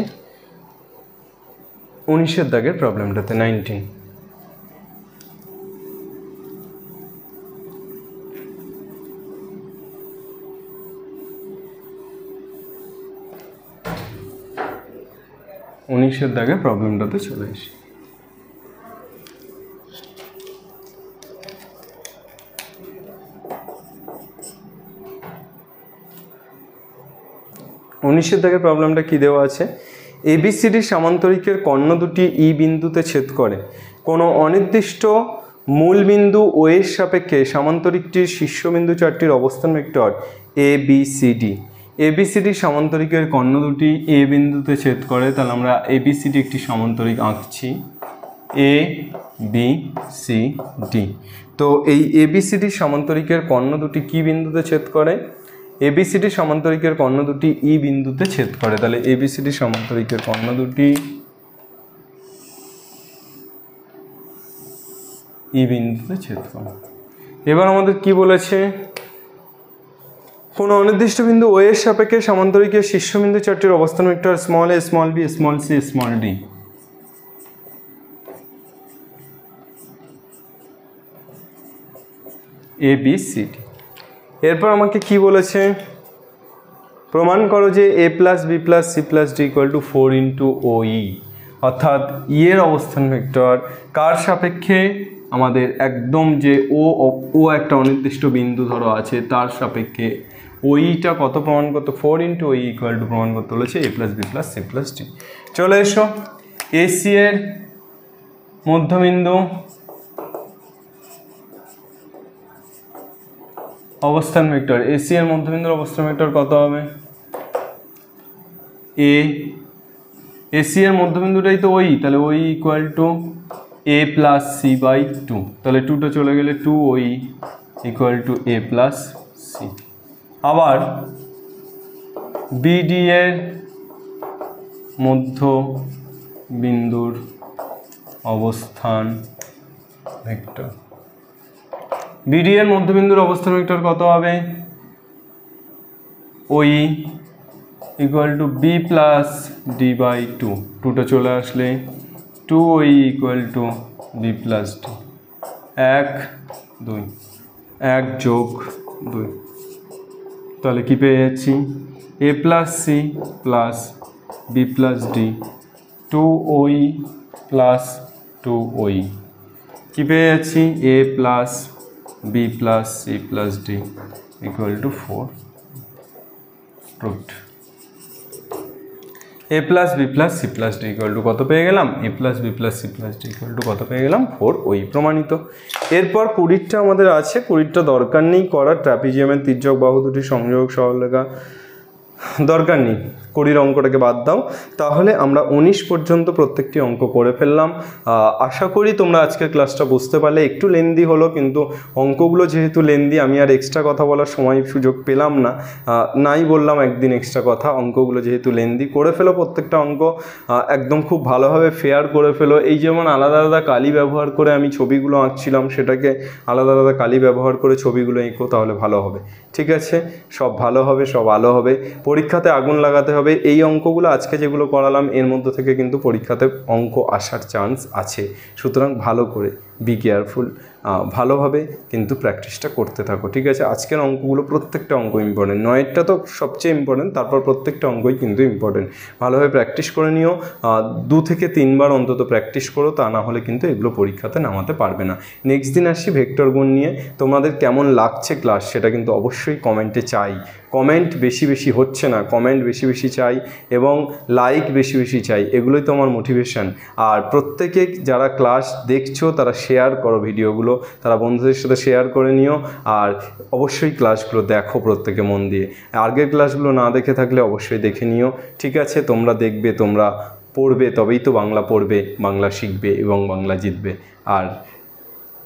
19 দাগের প্রবলেমটাতে, 19। দাগের প্রবলেমটাতে চলে আসি। দাগের প্রবলেমটা কি দেওয়া আছে, এবিসিডি সামান্তরিকের কর্ণ দুটি ই বিন্দুতে ছেদ করে, কোনো অনির্দিষ্ট মূল বিন্দু ও এর সাপেক্ষে সামান্তরিকটির শীর্ষবিন্দু চারটির অবস্থান ভেক্টর এ বি সি ডি। এবিসিডি সামান্তরিকের কর্ণ দুটি এ বিন্দুতে ছেদ করে, তাহলে আমরা এবিসিডি একটি সামান্তরিক আঁকছি, এ বি সি ডি। তো এই এবিসিডি সামান্তরিকের কর্ণ দুটি কি বিন্দুতে ছেদ করে, এবিসিডি সামান্তরিকের কর্ণ দুটি ই বিন্দুতে ছেদ করে, তাহলে এবিসিডি সামান্তরিকের কর্ণ দুটি ই বিন্দুতে ছেদ করে। এবার আমাদের কি বলেছে, কোনো অনির্দিষ্ট বিন্দু ও এর সাপেক্ষে সামান্তরিকের শীর্ষবিন্দু চারটির অবস্থান vector small A, small B, small C, small D. A B C D. এরপর আমাকে কি বলেছে, প্রমাণ করো যে A plus B plus C plus D equal to 4 into O E, অর্থাৎ ই এর অবস্থান ভেক্টর কার সাপেক্ষে, আমাদের একদম যে ও একটা অনির্দিষ্ট বিন্দু ধরো আছে তার সাপেক্ষে ওইটা কত প্রমাণ করতে, 4 ইন্টু ওই ইকুয়াল টু প্রমাণ করতে বলেছে A plus B plus C plus D. চলে এসো, এসি এর মধ্যবিন্দু অবস্থান ভেক্টর, এসি এর মধ্যবিন্দুর অবস্থান ভেক্টর কত হবে, এ, এসি এর মধ্যবিন্দুটাই তো ওই, তাহলে OE equal to A plus C by 2, তাহলে 2টা চলে গেলে 2 OE equal to A plus C. আবার বিডি এর মধ্যবিন্দুর অবস্থান ভেক্টর, বিডি এর মধ্যবিন্দুর অবস্থান ভেক্টর কত হবে? OE equal to B plus D by two, টুটা চলে আসলে two OE equal to B plus D, 1 2 1 যোগ 2, তাহলে কি পেয়ে যাচ্ছি? A plus C plus B plus D, two OE plus two OE, কি পেয়ে যাচ্ছি? A plus B plus C plus D equal to 4, proved. A plus B plus C plus D equal to কত পেয়ে গেলাম? A plus B plus C plus D equal to কত পেয়ে গেলাম? 4 ওই, প্রমাণিত। এরপর 20টা আমাদের আছে, 20টা দরকার নেই করার, ট্রাপিজিয়ামের তির্যক বাহু দুটি সংযোগ সরলরেখা দরকার নেই, 20 অঙ্কটাকে বাদ দাও। তাহলে আমরা 19 পর্যন্ত প্রত্যেকটি অঙ্ক করে ফেললাম। আশা করি তোমরা আজকের ক্লাসটা বুঝতে পারলে। একটু লেন্দি হলো, কিন্তু অঙ্কগুলো যেহেতু লেন্দি আমি আর এক্সট্রা কথা বলার সময় সুযোগ পেলাম না, নাই বললাম একদিন এক্সট্রা কথা। অঙ্কগুলো যেহেতু লেন্দি, করে ফেলো প্রত্যেকটা অঙ্ক, একদম খুব ভালোভাবে ফেয়ার করে ফেলো। এই যেমন আলাদা আলাদা কালি ব্যবহার করে আমি ছবিগুলো আঁকছিলাম, সেটাকে আলাদা আলাদা কালি ব্যবহার করে ছবিগুলো এঁকো, তাহলে ভালো হবে। ঠিক আছে, সব ভালো হবে, সব আলো হবে। পরীক্ষাতে আগুন লাগাতে হবে। এই অঙ্কগুলো আজকে যেগুলো করালাম এর মধ্যে থেকে কিন্তু পরীক্ষাতে অঙ্ক আসার চান্স আছে, সুতরাং ভালো করে বি কেয়ারফুল, ভালোভাবে কিন্তু প্র্যাকটিসটা করতে থাকো। ঠিক আছে, আজকের অঙ্কগুলো প্রত্যেকটা অঙ্ক ইম্পর্টেন্ট, 9টা তো সবচেয়ে ইম্পর্টেন্ট, তারপর প্রত্যেকটা অঙ্কই কিন্তু ইম্পর্টেন্ট। ভালোভাবে প্র্যাকটিস করে নিও, 2 থেকে 3 বার অন্তত প্র্যাকটিস করো, তা না হলে কিন্তু এগুলো পরীক্ষাতে নামাতে পারবে না। নেক্সট দিন আসছি ভেক্টর গুণ নিয়ে। তোমাদের কেমন লাগছে ক্লাস সেটা কিন্তু অবশ্যই কমেন্টে চাই। কমেন্ট বেশি বেশি হচ্ছে না, কমেন্ট বেশি বেশি চাই এবং লাইক বেশি বেশি চাই, এগুলোই তো আমার মোটিভেশন। আর প্রত্যেকে যারা ক্লাস দেখছো তারা শেয়ার করো ভিডিওগুলো, তারা বন্ধুদের সাথে শেয়ার করে নিও। আর অবশ্যই ক্লাসগুলো দেখো প্রত্যেকে মন দিয়ে, আগের ক্লাসগুলো না দেখে থাকলে অবশ্যই দেখে নিও। ঠিক আছে, তোমরা দেখবে, তোমরা পড়বে, তবেই তো বাংলা পড়বে, বাংলা শিখবে এবং বাংলা জিতবে। আর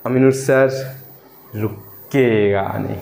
আমিনুর স্যার রুকেগা নেই।